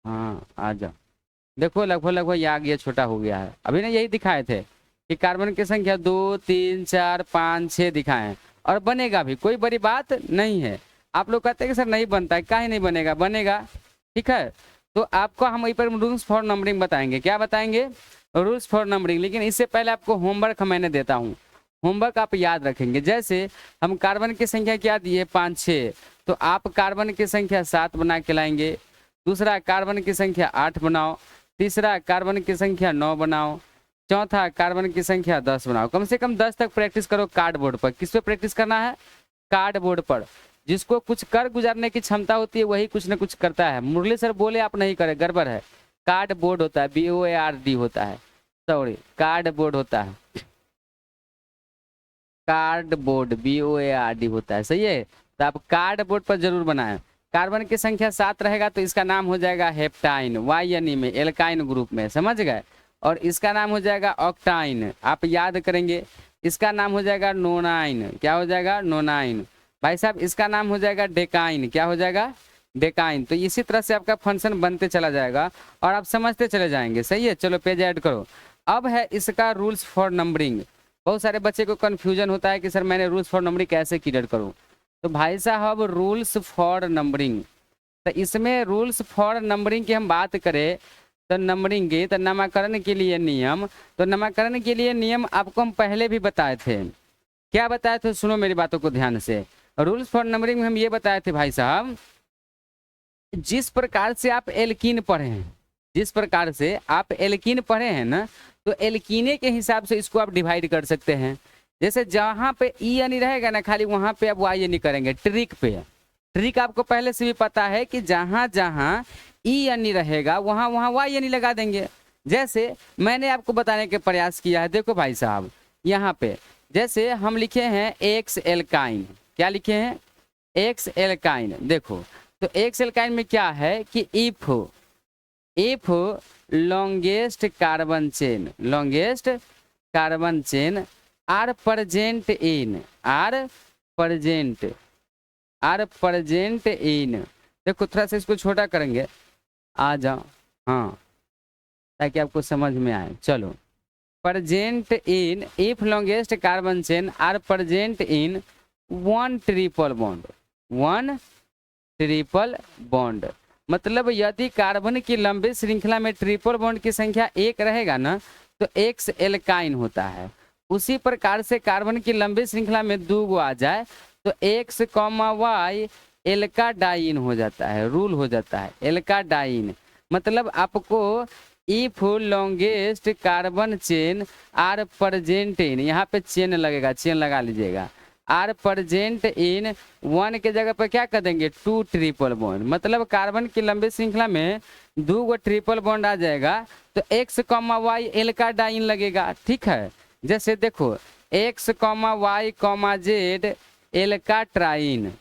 S1: हाँ आ जाओ। देखो लगभग लगभग ये आ गया, छोटा हो गया है। अभी ना यही दिखाए थे कि कार्बन की संख्या 2 3 4 5 6 दिखाएं, और बनेगा भी, कोई बड़ी बात नहीं है। आप लोग कहते हैं कि सर नहीं बनता है, काहे नहीं बनेगा? बनेगा, ठीक है। तो आपको हम वहीं पर रूल्स फॉर नंबरिंग बताएंगे। क्या बताएंगे? Rules for numbering. लेकिन इससे पहले आपको होमवर्क मैंने देता हूँ, होमवर्क आप याद रखेंगे। जैसे हम कार्बन की संख्या क्या दी है? 5 6, तो आप कार्बन की संख्या 7 बना के लाएंगे। दूसरा, कार्बन की संख्या 8 बनाओ। तीसरा, कार्बन की संख्या 9 बनाओ। चौथा, कार्बन की संख्या 10 बनाओ। कम से कम 10 तक प्रैक्टिस करो कार्डबोर्ड पर। किस पे प्रैक्टिस करना है? कार्डबोर्ड पर। जिसको कुछ कर गुजारने की क्षमता होती है वही कुछ न कुछ करता है। मुरली सर बोले आप नहीं करे, गड़बड़ है। कार्डबोर्ड होता है, BOARD होता है, सॉरी कार्डबोर्ड होता है, कार्डबोर्ड BOARD होता है, सही है। तो आप कार्डबोर्ड पर जरूर बनाएं। कार्बन की संख्या 7 रहेगा तो इसका नाम हो जाएगा हेप्टाइन, वाई में, एल्काइन ग्रुप में, समझ गए। और इसका नाम हो जाएगा ऑक्टाइन, आप याद करेंगे। इसका नाम हो जाएगा नोनाइन, क्या हो जाएगा? नोनाइन। भाई साहब इसका नाम हो जाएगा डेकाइन, क्या हो जाएगा? डेकाइन। तो इसी तरह से आपका फंक्शन बनते चला जाएगा और आप समझते चले जाएंगे, सही है। चलो पेज ऐड करो। अब है इसका रूल्स फॉर नंबरिंग। बहुत सारे बच्चे को कन्फ्यूजन होता है कि सर मैंने रूल्स फॉर नंबरिंग कैसे क्रिएट करूं। तो भाई साहब रूल्स फॉर नंबरिंग, तो इसमें रूल्स फॉर नंबरिंग की हम बात करें तो नंबरिंग की, तो नामकरण के लिए नियम, तो नामकरण के लिए नियम आपको हम पहले भी बताए थे। क्या बताए थे? सुनो मेरी बातों को ध्यान से। रूल्स फॉर नंबरिंग में हम ये बताए थे भाई साहब, जिस प्रकार से आप एल्कीन पढ़े हैं, जिस प्रकार से आप एल्कीन पढ़े हैं ना, तो एल्कीने के हिसाब से इसको आप डिवाइड कर सकते हैं। जैसे जहां पे ई यानी रहेगा ना खाली, वहां पे आप वाई यानी करेंगे। ट्रिक पे, ट्रिक आपको पहले से भी पता है कि जहां जहां ई यानी रहेगा वहां वहां वाई यानी लगा देंगे। जैसे मैंने आपको बताने के प्रयास किया है, देखो भाई साहब यहाँ पे जैसे हम लिखे हैं एक्स एल्काइन, क्या लिखे हैं? X alkyne. देखो तो एक्स एल्काइन में क्या है कि if longest carbon chain, longest carbon chain are present in, are present in, देखो थोड़ा सा इसको छोटा करेंगे, आ जाओ, हाँ ताकि आपको समझ में आए। चलो, present in, if longest carbon chain are present in one triple bond, one triple bond, मतलब यदि कार्बन की लंबी श्रृंखला में ट्रिपल बॉन्ड की संख्या 1 रहेगा ना तो एक्स एल्काइन होता है। उसी प्रकार से कार्बन की लंबी श्रृंखला में 2 गो आ जाए तो एक्स कॉमा वाई एल्काडाइन हो जाता है, रूल हो जाता है एल्काडाइन। मतलब आपको if longest carbon chain are present in, यहाँ पे चेन लगेगा, चेन लगा लीजिएगा, आर प्रेजेंट इन वन के जगह पर क्या कर देंगे? 2 ट्रिपल बॉन्ड, मतलब कार्बन की लंबी श्रृंखला में 2 गो ट्रिपल बॉन्ड आ जाएगा तो एक्स कॉमा वाई एल्काडाइन लगेगा, ठीक है। जैसे देखो X comma Y comma Z alkatriyne,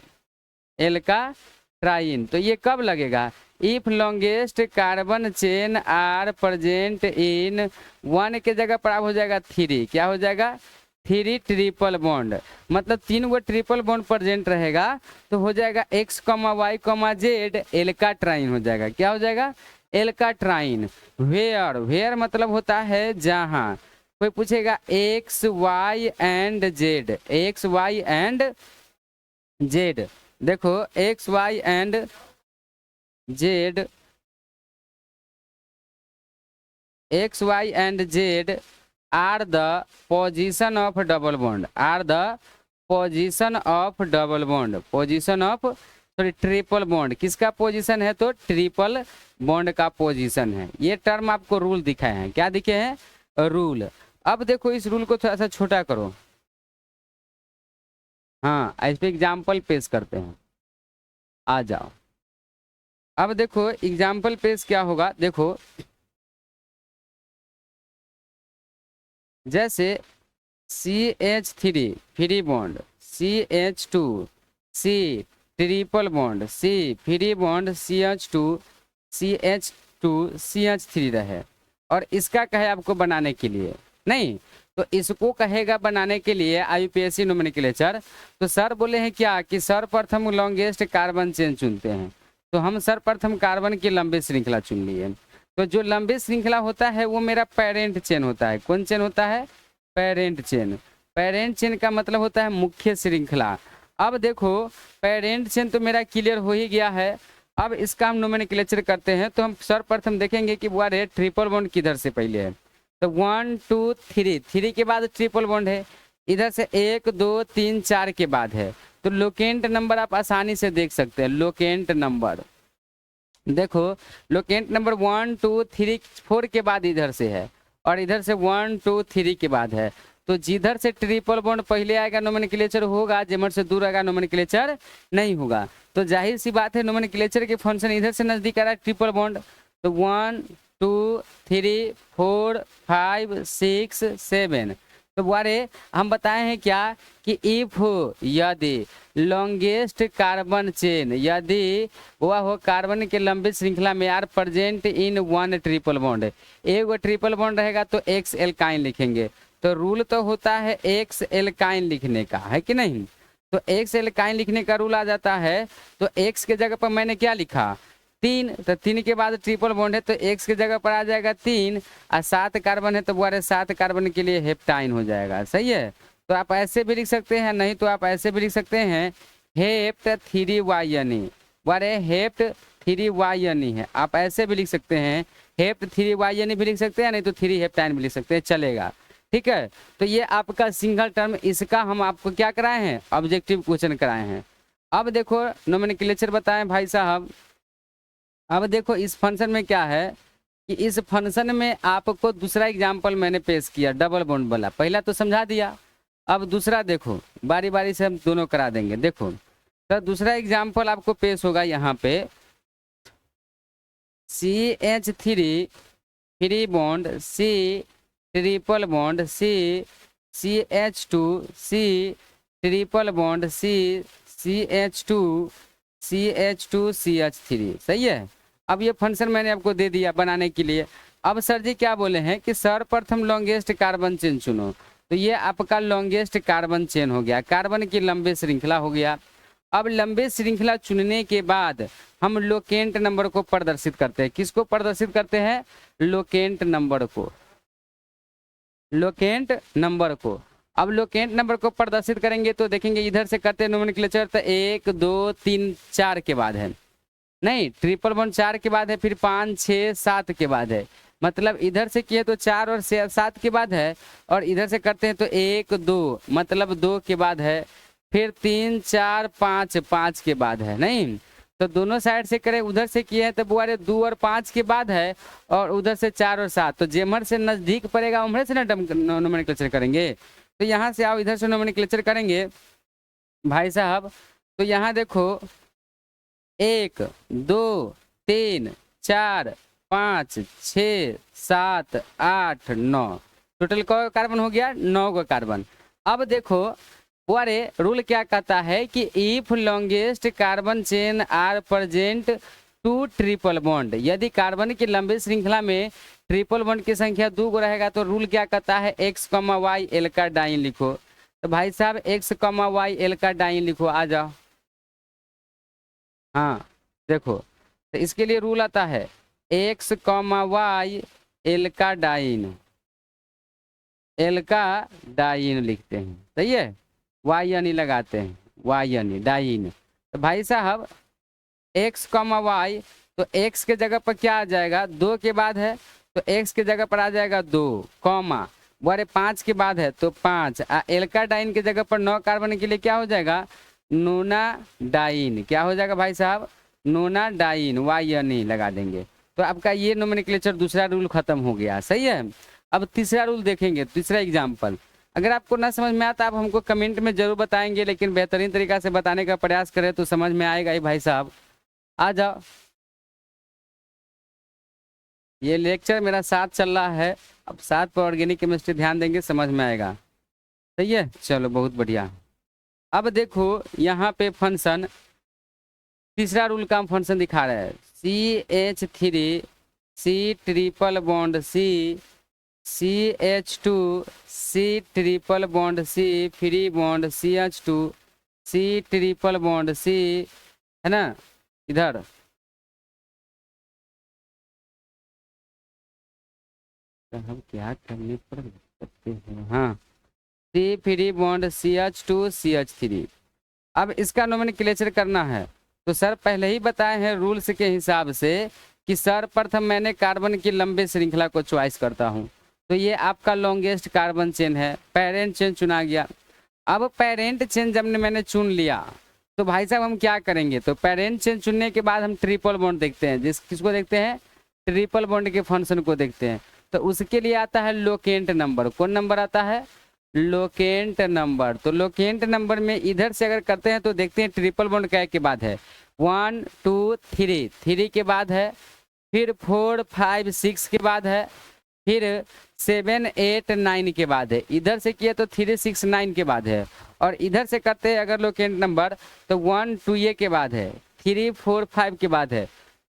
S1: alkatriyne, तो ये कब लगेगा? If longest carbon chain are present in one के जगह पर हो जाएगा 3, क्या हो जाएगा? 3 ट्रिपल बॉन्ड, मतलब 3 गो ट्रिपल बॉन्ड प्रेजेंट रहेगा तो हो जाएगा X comma Y comma Z alkatriyne हो जाएगा, क्या हो जाएगा? एल्काट्राइन। वेयर, वेयर मतलब होता है जहां। कोई पूछेगा X Y and Z, X Y and Z, देखो X Y and Z, X Y and Z are the position of double bond, are the position of double bond, position of sorry triple bond, किसका position है? तो triple bond का position है। ये term आपको rule दिखाए हैं, क्या दिखे हैं? रूल। अब देखो इस रूल को थोड़ा सा छोटा करो, हाँ इस पे एग्जाम्पल पेश करते हैं, आ जाओ। अब देखो एग्जाम्पल पेश क्या होगा, देखो जैसे CH3 free bond, CH2 C triple bond, C free bond CH2 CH3 रहे, और इसका कहे आपको बनाने के लिए, नहीं तो इसको कहेगा बनाने के लिए IUPAC नोमेनक्लेचर। तो सर बोले हैं क्या कि सर्वप्रथम लॉन्गेस्ट कार्बन चेन चुनते हैं, तो हम सर्वप्रथम कार्बन की लंबी श्रृंखला चुन लिए। तो जो लंबी श्रृंखला होता है वो मेरा पेरेंट चेन होता है। कौन चेन होता है? Parent chain. पेरेंट चेन का मतलब होता है मुख्य श्रृंखला। अब देखो पेरेंट चेन तो मेरा क्लियर हो ही गया है। अब इसका हम नोमेनक्लेचर करते हैं, तो हम सर्वप्रथम देखेंगे कि वो रे ट्रिपल बॉन्ड किधर से पहले है। तो 1 2 3, 3 के बाद ट्रिपल बॉन्ड है, इधर से 1 2 3 4 के बाद है। तो लोकेंट नंबर आप आसानी से देख सकते हैं। लोकेंट नंबर देखो, लोकेंट नंबर 1 2 3 4 के बाद इधर से है, और इधर से 1 2 3 के बाद है। तो जिधर से ट्रिपल बॉन्ड पहले आएगा नोमेनक्लेचर होगा, जिधर से दूर आएगा नोमेनक्लेचर नहीं होगा। तो जाहिर सी बात है नोमेनक्लेचर के फंक्शन इधर से नजदीक आ रहा है ट्रिपल बॉन्ड। तो 1 2 3 4 5 6 7। तो बारे हम बताए हैं क्या कि इफ यदि लॉन्गेस्ट कार्बन चेन, यदि वह हो कार्बन के लंबी श्रृंखला में are present in one triple bond, एक ट्रिपल बॉन्ड रहेगा तो एक्स एल्काइन लिखेंगे। तो रूल तो होता है एक्स एल्काइन लिखने का, है कि नहीं? तो एक्स एल्काइन लिखने का रूल आ जाता है। तो एक्स के जगह पर मैंने क्या लिखा? 3। तो 3 के बाद ट्रिपल बॉन्ड है तो एक्स की जगह पर आ जाएगा 3, और 7 कार्बन है तो वो 7 कार्बन के लिए हेप्टाइन हो जाएगा। सही है। तो आप ऐसे भी लिख सकते हैं, नहीं तो आप ऐसे भी लिख सकते हैं हेप्ट 3 वाई वारे हेप्ट 3 वाई है। आप ऐसे भी लिख सकते हैं, हेप्ट 3 वाई भी लिख सकते हैं, नहीं तो 3 हेप्टाइन भी लिख सकते हैं, चलेगा। ठीक है। तो ये आपका सिंगल टर्म, इसका हम आपको क्या कराए हैं? ऑब्जेक्टिव क्वेश्चन कराए हैं। अब देखो नोमेनक्लेचर बताएं भाई साहब। अब देखो इस फंक्शन में क्या है कि इस फंक्शन में आपको दूसरा एग्जाम्पल मैंने पेश किया डबल बॉन्ड वाला। पहला तो समझा दिया, अब दूसरा देखो, बारी बारी से हम दोनों करा देंगे। देखो तो दूसरा एग्जाम्पल आपको पेश होगा यहाँ पे, CH3 free bond C triple bond C CH2 C triple bond C CH2 CH3। सही है। अब ये फंक्शन मैंने आपको दे दिया बनाने के लिए। अब सर जी क्या बोले हैं कि सर्वप्रथम लॉन्गेस्ट कार्बन चेन चुनो। तो ये आपका लॉन्गेस्ट कार्बन चेन हो गया, कार्बन की लंबी श्रृंखला हो गया। अब लंबे श्रृंखला चुनने के बाद हम लोकेंट नंबर को प्रदर्शित करते हैं। किसको प्रदर्शित करते हैं? लोकेंट नंबर को। लोकेंट नंबर को। अब लोकेंट नंबर को प्रदर्शित करेंगे तो देखेंगे इधर से करते हैं नोमेनक्लेचर, तो 1 2 3 4 के बाद है, नहीं ट्रिपल बॉन्ड 4 के बाद है, फिर 5 6 7 के बाद है। मतलब इधर से किए तो 4 और 7 के बाद है, और इधर से करते हैं तो 1 2 मतलब 2 के बाद है, फिर 3 4 5 5 के बाद है। नहीं तो दोनों साइड से करें, उधर से किए हैं तो बुआरे 2 और 5 के बाद है, और उधर से 4 और 7। तो जेमर से नजदीक पड़ेगा उम्र से ना नोमेनक्लेचर करेंगे। तो यहाँ से आओ, इधर से नोमेनक्लेचर करेंगे भाई साहब। तो यहाँ देखो 1 2 3 4 5 6 7 8 9, टोटल कार्बन हो गया 9 का कार्बन। अब देखो वारे रूल क्या कहता है कि if longest carbon chain are present 2 triple bond, यदि कार्बन की लंबी श्रृंखला में ट्रिपल बॉन्ड की संख्या 2 गो रहेगा तो रूल क्या कहता है? x, y l का डाइन लिखो। तो भाई साहब x, y l का डाइन लिखो, आ जाओ। हाँ देखो, तो इसके लिए रूल आता है x, y l का डाइन, l का डाइन लिखते हैं। सही है। वाई यानी लगाते हैं, वाई यानी डाइन। तो भाई साहब x, y, तो x के जगह पर क्या आ जाएगा? 2 के बाद है तो x के जगह पर आ जाएगा 2, कॉमा बारे 5 के बाद है तो 5, एल्का डाइन के जगह पर 9 कार्बन के लिए क्या हो जाएगा? नोना डाइन। क्या हो जाएगा भाई साहब? नोना डाइन, वाई यानी लगा देंगे। तो आपका ये नोमेनक्लेचर दूसरा रूल खत्म हो गया। सही है। अब तीसरा रूल देखेंगे, तीसरा एग्जाम्पल। अगर आपको ना समझ में आता आप हमको कमेंट में जरूर बताएंगे, लेकिन बेहतरीन तरीका से बताने का प्रयास करें तो समझ में आएगा ही भाई साहब। आ जाओ। ये लेक्चर मेरा साथ चल रहा है, अब साथ पर ऑर्गेनिक केमिस्ट्री ध्यान देंगे, समझ में आएगा। सही है, चलो बहुत बढ़िया। अब देखो यहाँ पे फंक्शन, तीसरा रूल का हम फंक्शन दिखा रहे हैं। CH3 C triple bond C CH2 C triple bond C free bond CH2 C triple bond C, है ना। इधर तो हम क्या करने पर सकते हैं, हाँ, C free bond CH2 CH3। अब इसका नोमेनक्लेचर करना है, तो सर पहले ही बताए हैं रूल्स के हिसाब से कि सर्वप्रथम मैंने कार्बन की लंबे श्रृंखला को चॉइस करता हूं। तो ये आपका लॉन्गेस्ट कार्बन चेन है, पेरेंट चेन चुना गया। अब पेरेंट चेन जब मैंने चुन लिया तो भाई साहब हम क्या करेंगे, तो पेरेंट चेन चुनने के बाद हम ट्रिपल बॉन्ड देखते हैं। किसको देखते हैं, ट्रिपल बॉन्ड के फंक्शन को देखते हैं। तो उसके लिए आता है लोकेंट नंबर। कौन नंबर आता है, लोकेंट नंबर। तो लोकेंट नंबर में इधर से अगर करते हैं तो देखते हैं ट्रिपल बॉन्ड क्या के बाद है, 1 2 3, 3 के बाद है, फिर 4 5 6 के बाद है, फिर 7 8 9 के बाद है। इधर से किया तो 3 6 9 के बाद है, और इधर से करते हैं अगर लोकेंट नंबर तो 1 2 ये के बाद है, 3 4 5 के बाद है,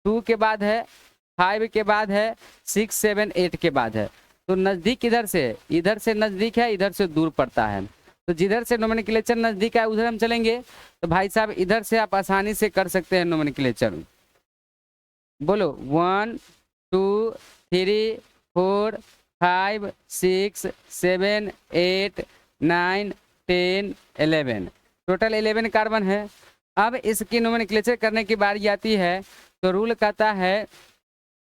S1: 2 के बाद है, 5 के बाद है, 6 7 8 के बाद है। तो नज़दीक इधर से नज़दीक है, इधर से दूर पड़ता है। तो जिधर से नोमेनक्लेचर नज़दीक है उधर हम चलेंगे। तो भाई साहब इधर से आप आसानी से कर सकते हैं नोमेनक्लेचर। बोलो 1 2 3 4 5 6 7 8 9 10 11, टोटल 11 कार्बन है। अब इसकी नोमेनक्लेचर करने की बारी आती है, तो रूल कहता है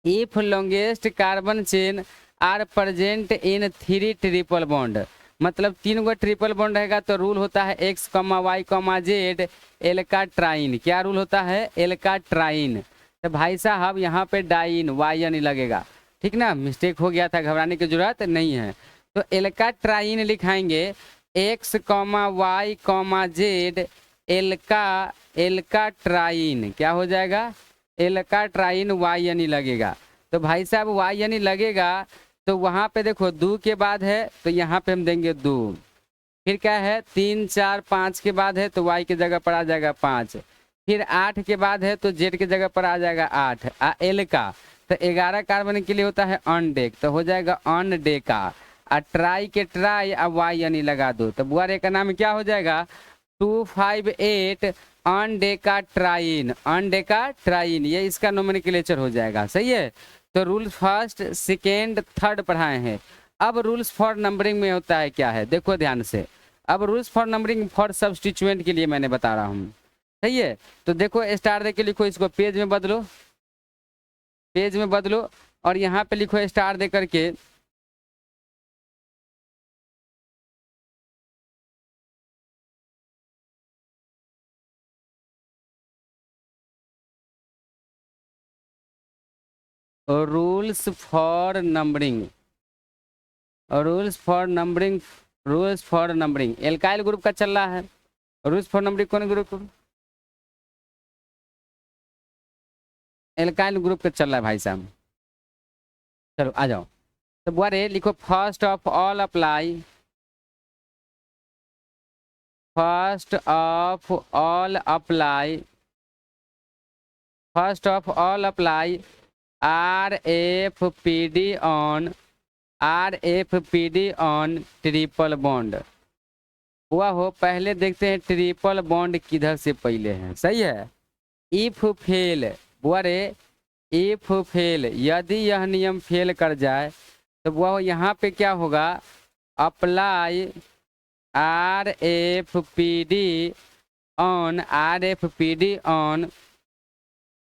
S1: if longest carbon chain are present in 3 triple bond, मतलब 3 गो ट्रिपल बॉन्ड रहेगा तो रूल होता है X, Y, Z एल का ट्राइन। क्या रूल होता है, एल का ट्राइन। तो भाई साहब यहाँ पे डाइन वाई नहीं लगेगा, ठीक ना, मिस्टेक हो गया था, घबराने की जरूरत नहीं है। तो एल का ट्राइन लिखाएंगे X, Y, Z एल का ट्राइन। क्या हो जाएगा, एल का ट्राइन वाई यानी लगेगा। तो भाई साहब वाई यानी लगेगा तो वहाँ पे देखो 2 के बाद है तो यहाँ पे हम देंगे 2, फिर क्या है 3 4 5 के बाद है तो वाई की जगह पर आ जाएगा 5, फिर 8 के बाद है तो जेड की जगह पर आ जाएगा 8। एल का तो 11 कार्बन के लिए होता है ऑन डेक, तो हो जाएगा ऑन डेका। ट्राई के ट्राई अब वाई यानी लगा दो, तो बुआ रे का नाम क्या हो जाएगा 258 undecatriyne, undecatriyne, ये इसका नोमेनक्लेचर हो जाएगा। सही है। तो रूल्स फर्स्ट सेकेंड थर्ड पढ़ाए हैं। अब रूल्स फॉर नंबरिंग में होता है क्या है, देखो ध्यान से। अब rules for numbering for substituent के लिए मैंने बता रहा हूँ। सही है। तो देखो स्टार दे के लिखो, इसको पेज में बदलो, पेज में बदलो, और यहाँ पे लिखो स्टार दे करके rules for numbering, rules for numbering, rules for numbering alkyl group का चल रहा है। रूल्स फॉर नंबरिंग कौन ग्रुप, एल्काइल ग्रुप का चल रहा है भाई साहब। चलो आ जाओ। तो बुआरे लिखो first of all apply, first of all apply, first of all apply RFPD on, RFPD on triple bond. हुआ हो, पहले देखते हैं ट्रिपल बॉन्ड किधर से पहले है। सही है। इफ फेल, बुआ रे इफ फेल, यदि यह नियम फेल कर जाए तो वह यहाँ पे क्या होगा, apply RFPD on, RFPD on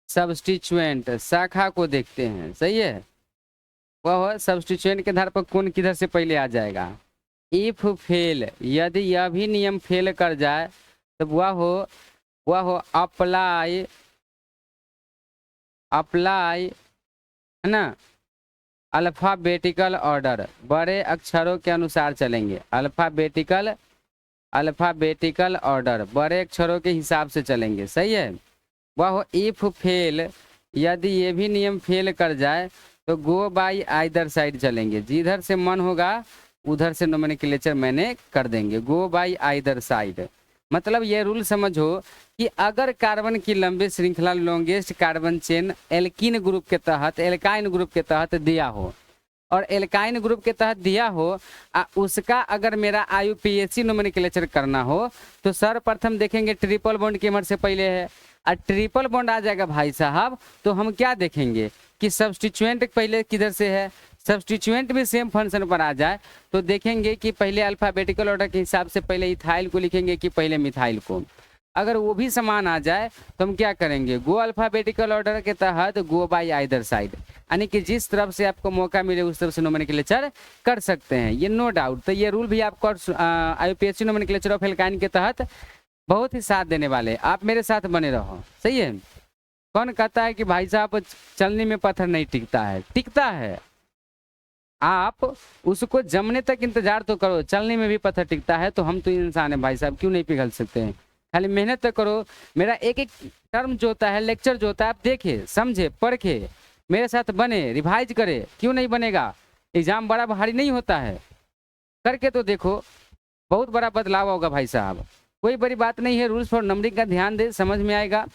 S1: substituent, शाखा को देखते हैं। सही है। वह सब्स्टिट्यूएंट के आधार पर कौन किधर से पहले आ जाएगा। इफ फेल, यदि यह भी नियम फेल कर जाए तो वह हो अप्लाई, अप्लाई, है ना, अल्फ़ाबेटिकल ऑर्डर, बड़े अक्षरों के अनुसार चलेंगे। अल्फ़ाबेटिकल, अल्फ़ाबेटिकल ऑर्डर, बड़े अक्षरों के हिसाब से चलेंगे। सही है। वह इफ फेल, यदि ये भी नियम फेल कर जाए तो गो बाई आइदर साइड चलेंगे, जिधर से मन होगा उधर से नोमेनक्लेचर मैंने कर देंगे, गो बाई आइदर साइड। मतलब ये रूल समझो कि अगर कार्बन की लंबी श्रृंखला longest carbon chain alkene group के तहत, एल्काइन ग्रुप के तहत दिया हो, और एल्काइन ग्रुप के तहत दिया हो, उसका अगर मेरा IUPAC नोमेनक्लेचर करना हो तो सर्वप्रथम देखेंगे ट्रिपल बॉन्ड केमर से पहले है, और ट्रिपल बॉन्ड आ जाएगा भाई साहब तो हम क्या देखेंगे कि सब्स्टिट्यूएंट पहले किधर से है, सब्स्टिट्यूएंट भी सेम फंक्शन पर आ जाए तो देखेंगे कि पहले अल्फाबेटिकल ऑर्डर के हिसाब से पहले इथाइल को लिखेंगे कि पहले मिथाइल को। अगर वो भी समान आ जाए तो हम क्या करेंगे, गो अल्फाबेटिकल ऑर्डर के तहत गो बाई आइदर साइड, यानी कि जिस तरफ से आपको मौका मिले उस तरफ से नोमेनक्लेचर कर सकते हैं, ये नो डाउट। तो ये रूल भी आपको IUPAC नोमेनक्लेचर ऑफ एल्काइन के तहत बहुत ही साथ देने वाले, आप मेरे साथ बने रहो, सही है। कौन कहता है कि भाई साहब चलने में पत्थर नहीं टिकता है, टिकता है, आप उसको जमने तक इंतजार तो करो, चलने में भी पत्थर टिकता है। तो हम तो इंसान है भाई साहब, क्यों नहीं पिघल सकते हैं, खाली मेहनत तो करो। मेरा एक एक टर्म जो होता है, लेक्चर जो होता है, आप देखे समझे पढ़े मेरे साथ बने, रिवाइज करे, क्यों नहीं बनेगा। एग्जाम बड़ा भारी नहीं होता है, करके तो देखो, बहुत बड़ा बदलाव होगा भाई साहब, कोई बड़ी बात नहीं है। रूल्स फॉर नंबरिंग का ध्यान दे, समझ में आएगा।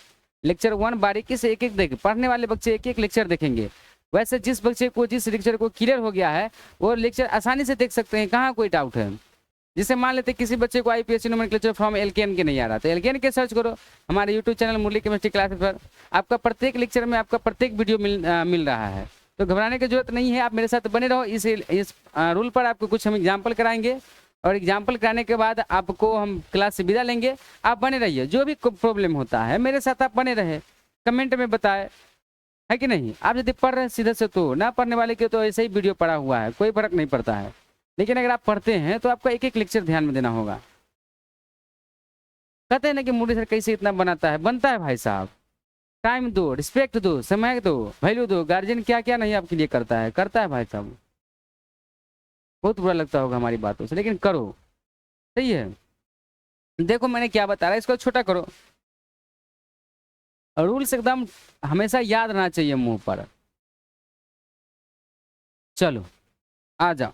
S1: लेक्चर 1 बारीकी से एक एक देख, पढ़ने वाले बच्चे एक एक लेक्चर देखेंगे। वैसे जिस बच्चे को जिस लेक्चर को क्लियर हो गया है वो लेक्चर आसानी से देख सकते हैं, कहाँ कोई डाउट है। जिसे मान लेते किसी बच्चे को IUPAC नोमेनक्लेचर फ्रॉम एल्केन के नहीं आ रहा, तो एल्केन के सर्च करो हमारे यूट्यूब चैनल मुरली केमिस्ट्री क्लासेस पर, आपका प्रत्येक लेक्चर में आपका प्रत्येक वीडियो मिल रहा है। तो घबराने की जरूरत नहीं है, आप मेरे साथ बने रहो। इस रूल पर आपको कुछ हम एग्जाम्पल कराएंगे, और एग्जाम्पल कराने के बाद आपको हम क्लास से विदा लेंगे। आप बने रहिए, जो भी प्रॉब्लम होता है मेरे साथ आप बने रहे, कमेंट में बताए, है कि नहीं। आप यदि पढ़ रहे हैं सीधे से तो, ना पढ़ने वाले के तो ऐसे ही वीडियो पढ़ा हुआ है, कोई फर्क नहीं पड़ता है। लेकिन अगर आप पढ़ते हैं तो आपका एक एक लेक्चर ध्यान में देना होगा। कहते हैं ना कि मुरली सर कैसे इतना बनाता है, बनता है भाई साहब। टाइम दो, रिस्पेक्ट दो, समय दो, वैल्यू दो। गार्जियन क्या क्या नहीं आपके लिए करता है, करता है भाई साहब। बहुत बुरा लगता होगा हमारी बातों से, लेकिन करो, सही है। देखो मैंने क्या बता रहा है, इसको छोटा करो। रूल्स एकदम हमेशा याद रहना चाहिए मुंह पर। चलो आ जाओ,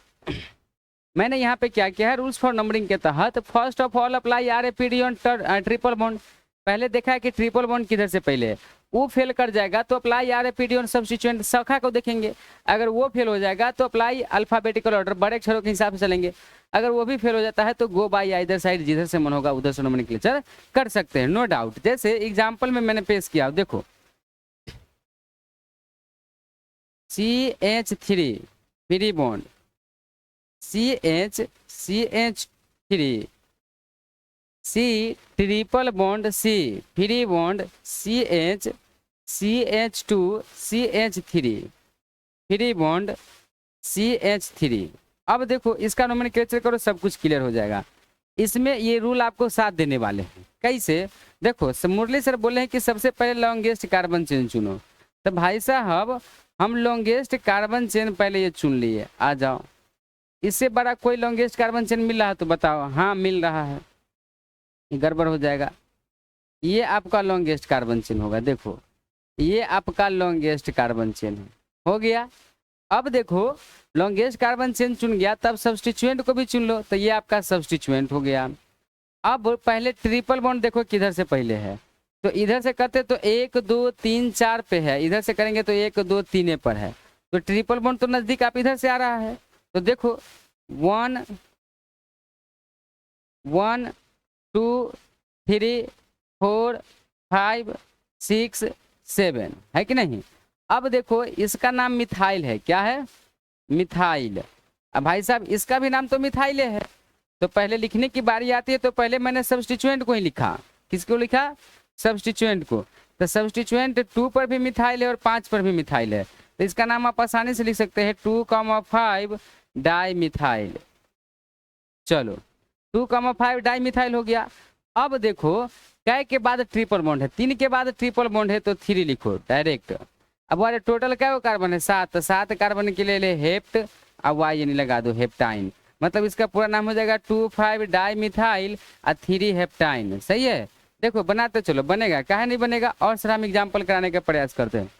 S1: मैंने यहाँ पे क्या किया है, रूल्स फॉर नंबरिंग के तहत first of all apply RAPD on triple bond. पहले देखा है कि ट्रिपल बॉन्ड किधर से पहले है, वो फेल कर जाएगा तो अप्लाई RAPD ऑन सब्स्टिट्यूएंट, शाखा को देखेंगे। अगर वो फेल हो जाएगा तो अप्लाई अल्फाबेटिकल ऑर्डर, बड़े अक्षरों के हिसाब से चलेंगे। अगर वो भी फेल हो जाता है तो गो बाई आइदर साइड, जिधर से मन होगा उधर से नोमेनक्लेचर कर सकते हैं, नो डाउट। जैसे एग्जाम्पल में मैंने पेश किया, देखो CH3 free bond, CH3, C triple bond C free bond CH2 CH3 free bond CH3। अब देखो इसका नोमेनक्लेचर करो, सब कुछ क्लियर हो जाएगा। इसमें ये रूल आपको साथ देने वाले हैं, कैसे देखो। मुरली सर बोले हैं कि सबसे पहले लॉन्गेस्ट कार्बन चेन चुनो, तो भाई साहब हम लॉन्गेस्ट कार्बन चेन पहले ये चुन लिए। आ जाओ, इससे बड़ा कोई लॉन्गेस्ट कार्बन चेन मिल रहा है तो बताओ। हाँ मिल रहा है, गड़बड़ हो जाएगा। ये आपका लॉन्गेस्ट कार्बन चेन होगा, देखो ये आपका लॉन्गेस्ट कार्बन चेन है, हो गया। अब देखो लॉन्गेस्ट कार्बन चेन चुन गया, तब सब्स्टिट्यूएंट को भी चुन लो, तो ये आपका सब्स्टिट्यूएंट हो गया। अब पहले ट्रिपल बॉन्ड देखो किधर से पहले है, तो इधर से करते तो 1 2 3 4 पे है, इधर से करेंगे तो 1 2 3 पर है, तो ट्रिपल बॉन्ड तो नजदीक आप इधर से आ रहा है। तो देखो 1 1 2 3 4 5 6 7 है कि नहीं। अब देखो इसका नाम मिथाइल है, क्या है, मिथाइल। अब भाई साहब इसका भी नाम तो मिथाइल है, तो पहले लिखने की बारी आती है तो पहले मैंने सब्स्टिट्यूएंट को ही लिखा। किसको लिखा, सब्स्टिट्यूएंट को। तो सब्स्टिट्यूएंट 2 पर भी मिथाइल है और 5 पर भी मिथाइल है, तो इसका नाम आप आसानी से लिख सकते हैं 2,5 डाई मिथाइल। चलो 2,5 डाई मिथाइल हो गया। अब देखो कै के बाद ट्रिपल बॉन्ड है, 3 के बाद ट्रिपल बॉन्ड है तो 3 लिखो डायरेक्ट। अब वाले टोटल क्या कार्बन है 7, तो 7 कार्बन के लिए ले हेप्ट, अब वाई यानी लगा दो हेप्टाइन, मतलब इसका पूरा नाम हो जाएगा 2,5 डाई मिथाइल और 3 हेप्टाइन। सही है, देखो बनाते चलो, बनेगा, काहे नहीं बनेगा। और सर हम एग्जाम्पल कराने का प्रयास करते हैं।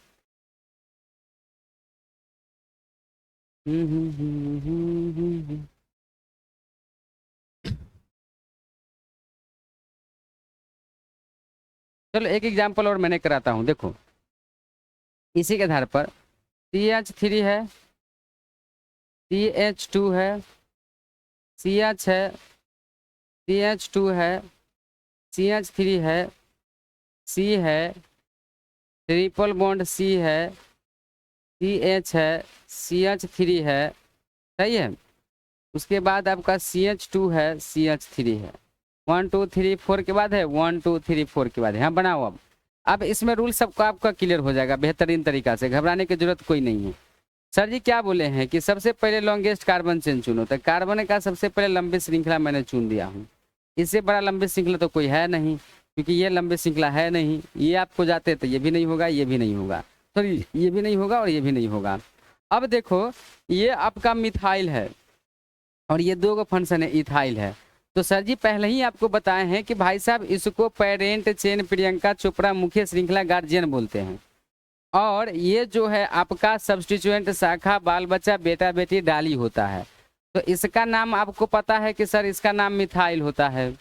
S1: चलो एक एग्जांपल और मैंने कराता हूँ, देखो इसी के आधार पर CH3 है, CH2 है, CH है, CH2 है, CH3 है, C है, ट्रिपल बॉन्ड C है, CH है, CH3 है, सही है। उसके बाद आपका CH2 है, CH3 है, 1 2 3 4 के बाद है, 1 2 3 4 के बाद है। हाँ बनाओ अब इसमें रूल सबको आपका क्लियर हो जाएगा बेहतरीन तरीका से, घबराने की जरूरत कोई नहीं है। सर जी क्या बोले हैं कि सबसे पहले लॉन्गेस्ट कार्बन चेन चुनो, तो कार्बन का सबसे पहले लंबी श्रृंखला मैंने चुन दिया हूँ। इससे बड़ा लंबी श्रृंखला तो कोई है नहीं, क्योंकि ये लंबी श्रृंखला है नहीं। ये आपको जाते तो ये भी नहीं होगा, ये भी नहीं होगा, सॉरी ये भी नहीं होगा और ये भी नहीं होगा। अब देखो ये आपका मिथाइल है और ये दो फंक्शन है इथाइल है। तो सर जी पहले ही आपको बताए हैं कि भाई साहब इसको पेरेंट चेन प्रियंका चोपड़ा मुख्य श्रृंखला गार्जियन बोलते हैं, और ये जो है आपका सब्स्टिट्यूएंट शाखा बाल बच्चा बेटा बेटी डाली होता है। तो इसका नाम आपको पता है कि सर इसका नाम मिथाइल होता है।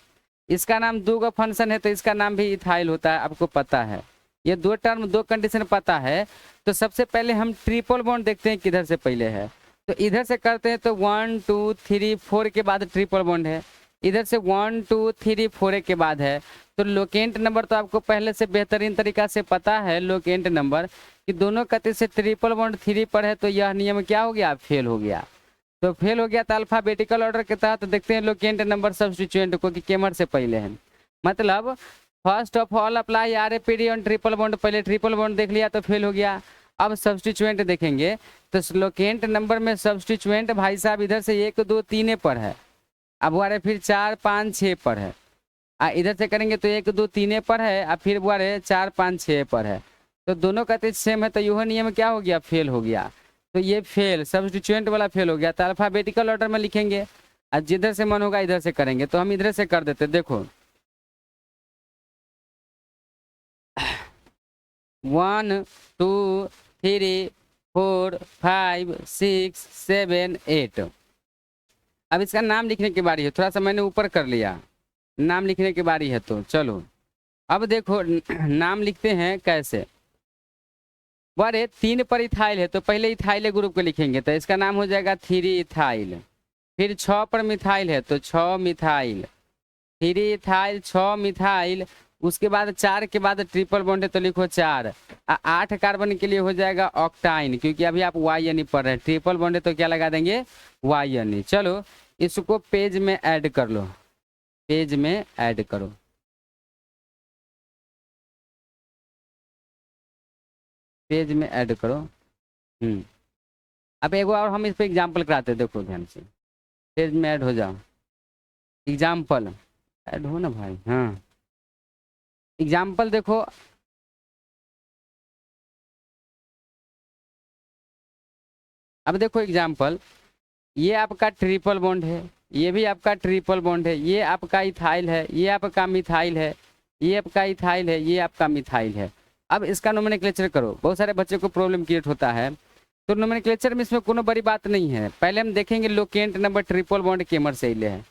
S1: इसका नाम दो फंक्शन है तो इसका नाम भी इथाइल होता है, आपको पता है। ये दो टर्म दो कंडीशन पता है। तो सबसे पहले हम ट्रिपल बॉन्ड देखते हैं किधर से पहले है, तो इधर से करते हैं तो 1 2 3 4 के बाद ट्रिपल बॉन्ड है, इधर से 1 2 3 4 के बाद है। तो लोकेंट नंबर तो आपको पहले से बेहतरीन तरीका से पता है, लोकेंट नंबर कि दोनों कति से ट्रिपल बॉन्ड 3 पर है, तो यह नियम क्या हो गया, फेल हो गया। तो फेल हो गया तो अल्फाबेटिकल ऑर्डर के तहत देखते हैं लोकेंट नंबर सब्स्टिट्यूएंट को कि केमर से पहले है। मतलब first of all apply RAPD on triple bond, पहले ट्रिपल बॉन्ड देख लिया तो फेल हो गया। अब सब्स्टिट्यूएंट देखेंगे तो लोकेंट नंबर में सब्स्टिट्यूएंट भाई साहब इधर से 1 2 3 पर है, अब वो फिर 4 5 6 पर है। इधर से करेंगे तो 1 2 3 पर है, अब फिर वो 4 5 6 पर है। तो दोनों का सेम है, तो यह नियम क्या हो गया, फेल हो गया। तो ये फेल सब्स्टिट्यूएंट वाला फेल हो गया। तो अल्फाबेटिकल ऑर्डर में लिखेंगे और जिधर से मन होगा इधर से करेंगे। तो हम इधर से कर देते, देखो 1 2 3 4 5 6 7 8। अब इसका नाम लिखने की बारी है, थोड़ा सा मैंने ऊपर कर लिया, नाम लिखने की बारी है। तो चलो अब देखो नाम लिखते हैं कैसे। बड़े 3 पर इथाइल है तो पहले इथाइल ग्रुप को लिखेंगे, तो इसका नाम हो जाएगा 3 इथाइल। फिर 6 पर मिथाइल है तो 6 मिथाइल, 3 इथाइल 6 मिथाइल। उसके बाद 4 के बाद ट्रिपल बॉन्ड है तो लिखो 4। 8 कार्बन के लिए हो जाएगा ऑक्टाइन, क्योंकि अभी आप YN पढ़ रहे हैं, ट्रिपल बॉन्ड है तो क्या लगा देंगे, YN। चलो इसको पेज में ऐड कर लो, पेज में ऐड करो। पेज में ऐड करो। अब एक और हम इस पे एग्जाम्पल कराते हैं, देखो ध्यान से, पेज में ऐड हो जाओ। एग्जाम्पल ऐड हो ना भाई, हाँ एग्जाम्पल देखो। अब देखो एग्जाम्पल, ये आपका ट्रिपल बॉन्ड है, ये भी आपका ट्रिपल बॉन्ड है, ये आपका इथाइल है, ये आपका मिथाइल है, ये आपका इथाइल है, ये आपका मिथाइल है। अब इसका नोमेनक्लेचर करो, बहुत सारे बच्चे को प्रॉब्लम क्रिएट होता है। तो नोमेनक्लेचर में इसमें कोनो बड़ी बात नहीं है, पहले हम देखेंगे लोकेंट नंबर ट्रिपल बॉन्ड केमर से ले है।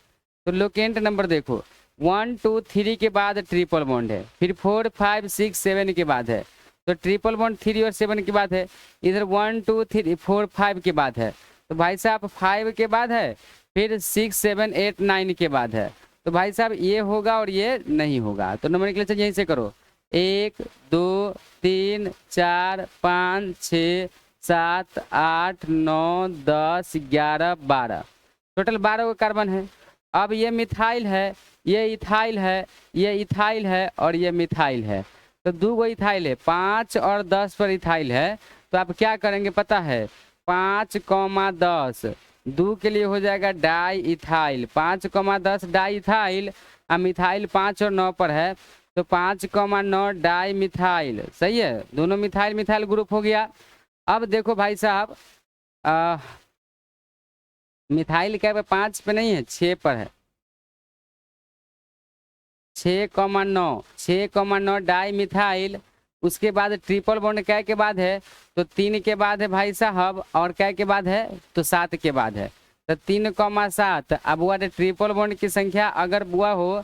S1: तो लोकेंट नंबर देखो 1 2 3 के बाद ट्रिपल बॉन्ड है, फिर 4 5 6 7 के बाद है, तो ट्रिपल बॉन्ड 3 और 7 के बाद है। इधर 1 2 3 4 5 के बाद है, तो भाई साहब 5 के बाद है, फिर 6 7 8 9 के बाद है। तो भाई साहब ये होगा और ये नहीं होगा। तो नोमेनक्लेचर यहीं से करो, 1 2 3 4 5 6 7 8 9 10 11 12, टोटल 12 कार्बन है। अब ये मिथाइल है, ये इथाइल है, ये इथाइल है और ये मिथाइल है। तो 2 इथाइल है, 5 और 10 पर इथाइल है। तो आप क्या करेंगे पता है, 5 10 2 के लिए हो जाएगा डाई इथाइल, 5 10 डाई इथाइल। अब मिथाइल 5 और 9 पर है तो 5 9 डाई मिथाइल, सही है, दोनों मिथाइल मिथाइल ग्रुप हो गया। अब देखो भाई साहब मिथाइल क्या पे 5 पे नहीं है, 6 पर है, 6 9 डाई मिथाइल। उसके बाद ट्रिपल बॉन्ड कै के बाद है, तो 3 के बाद है भाई साहब, और कै के बाद है, तो 7 के बाद है। तो 3,7। अब हुआ ट्रिपल बॉन्ड की संख्या अगर बुआ हो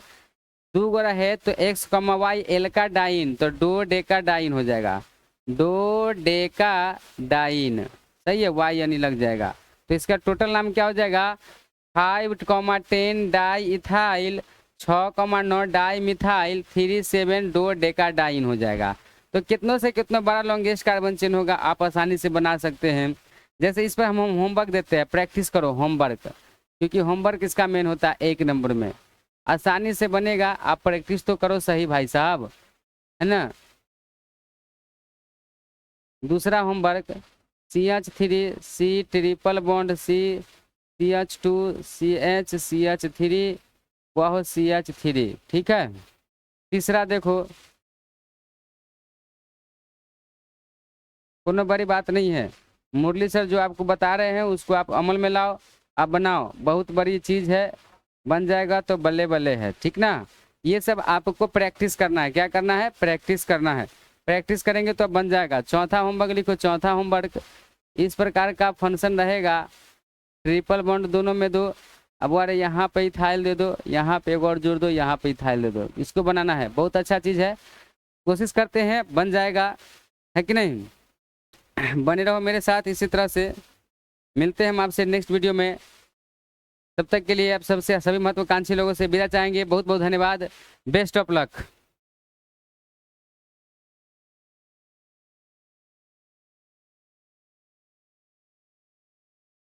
S1: 2 गोरा है तो एक्स कॉमा वाई एल का डाइन, तो डो डेका डाइन हो जाएगा, डो डेका डाइन। सही है, वाई यानी लग जाएगा। तो इसका टोटल नाम क्या हो जाएगा, 5,10 di ethyl, 6,9 di methyl, 3,7 dodecadiene हो जाएगा। तो कितनों से कितना बड़ा लॉन्गेस्ट कार्बन चेन होगा आप आसानी से बना सकते हैं। जैसे इस पर हम होमवर्क देते हैं, प्रैक्टिस करो होमवर्क, क्योंकि होमवर्क इसका मेन होता है 1 नंबर में। आसानी से बनेगा, आप प्रैक्टिस तो करो सही भाई साहब, है ना। दूसरा homework CH3 C triple bond CH2 CH3 वह CH3, ठीक है। तीसरा देखो, कोनो बड़ी बात नहीं है, मुरली सर जो आपको बता रहे हैं उसको आप अमल में लाओ, आप बनाओ, बहुत बड़ी चीज़ है, बन जाएगा तो बल्ले बल्ले है, ठीक ना। ये सब आपको प्रैक्टिस करना है, क्या करना है, प्रैक्टिस करना है। प्रैक्टिस करेंगे तो बन जाएगा। चौथा होमवर्क लिखो, चौथा होमवर्क इस प्रकार का फंक्शन रहेगा, ट्रिपल बॉन्ड दोनों में दो, अब अरे यहाँ पे इथाइल दे दो, यहाँ पे एक और जोड़ दो, यहाँ पे इथाइल दे दो, इसको बनाना है। बहुत अच्छा चीज़ है, कोशिश करते हैं बन जाएगा, है कि नहीं। बने रहो मेरे साथ इसी तरह से, मिलते हैं हम आपसे नेक्स्ट वीडियो में। तब तक के लिए आप सबसे सभी महत्वाकांक्षी लोगों से विदा चाहेंगे। बहुत बहुत धन्यवाद, बेस्ट ऑफ लक।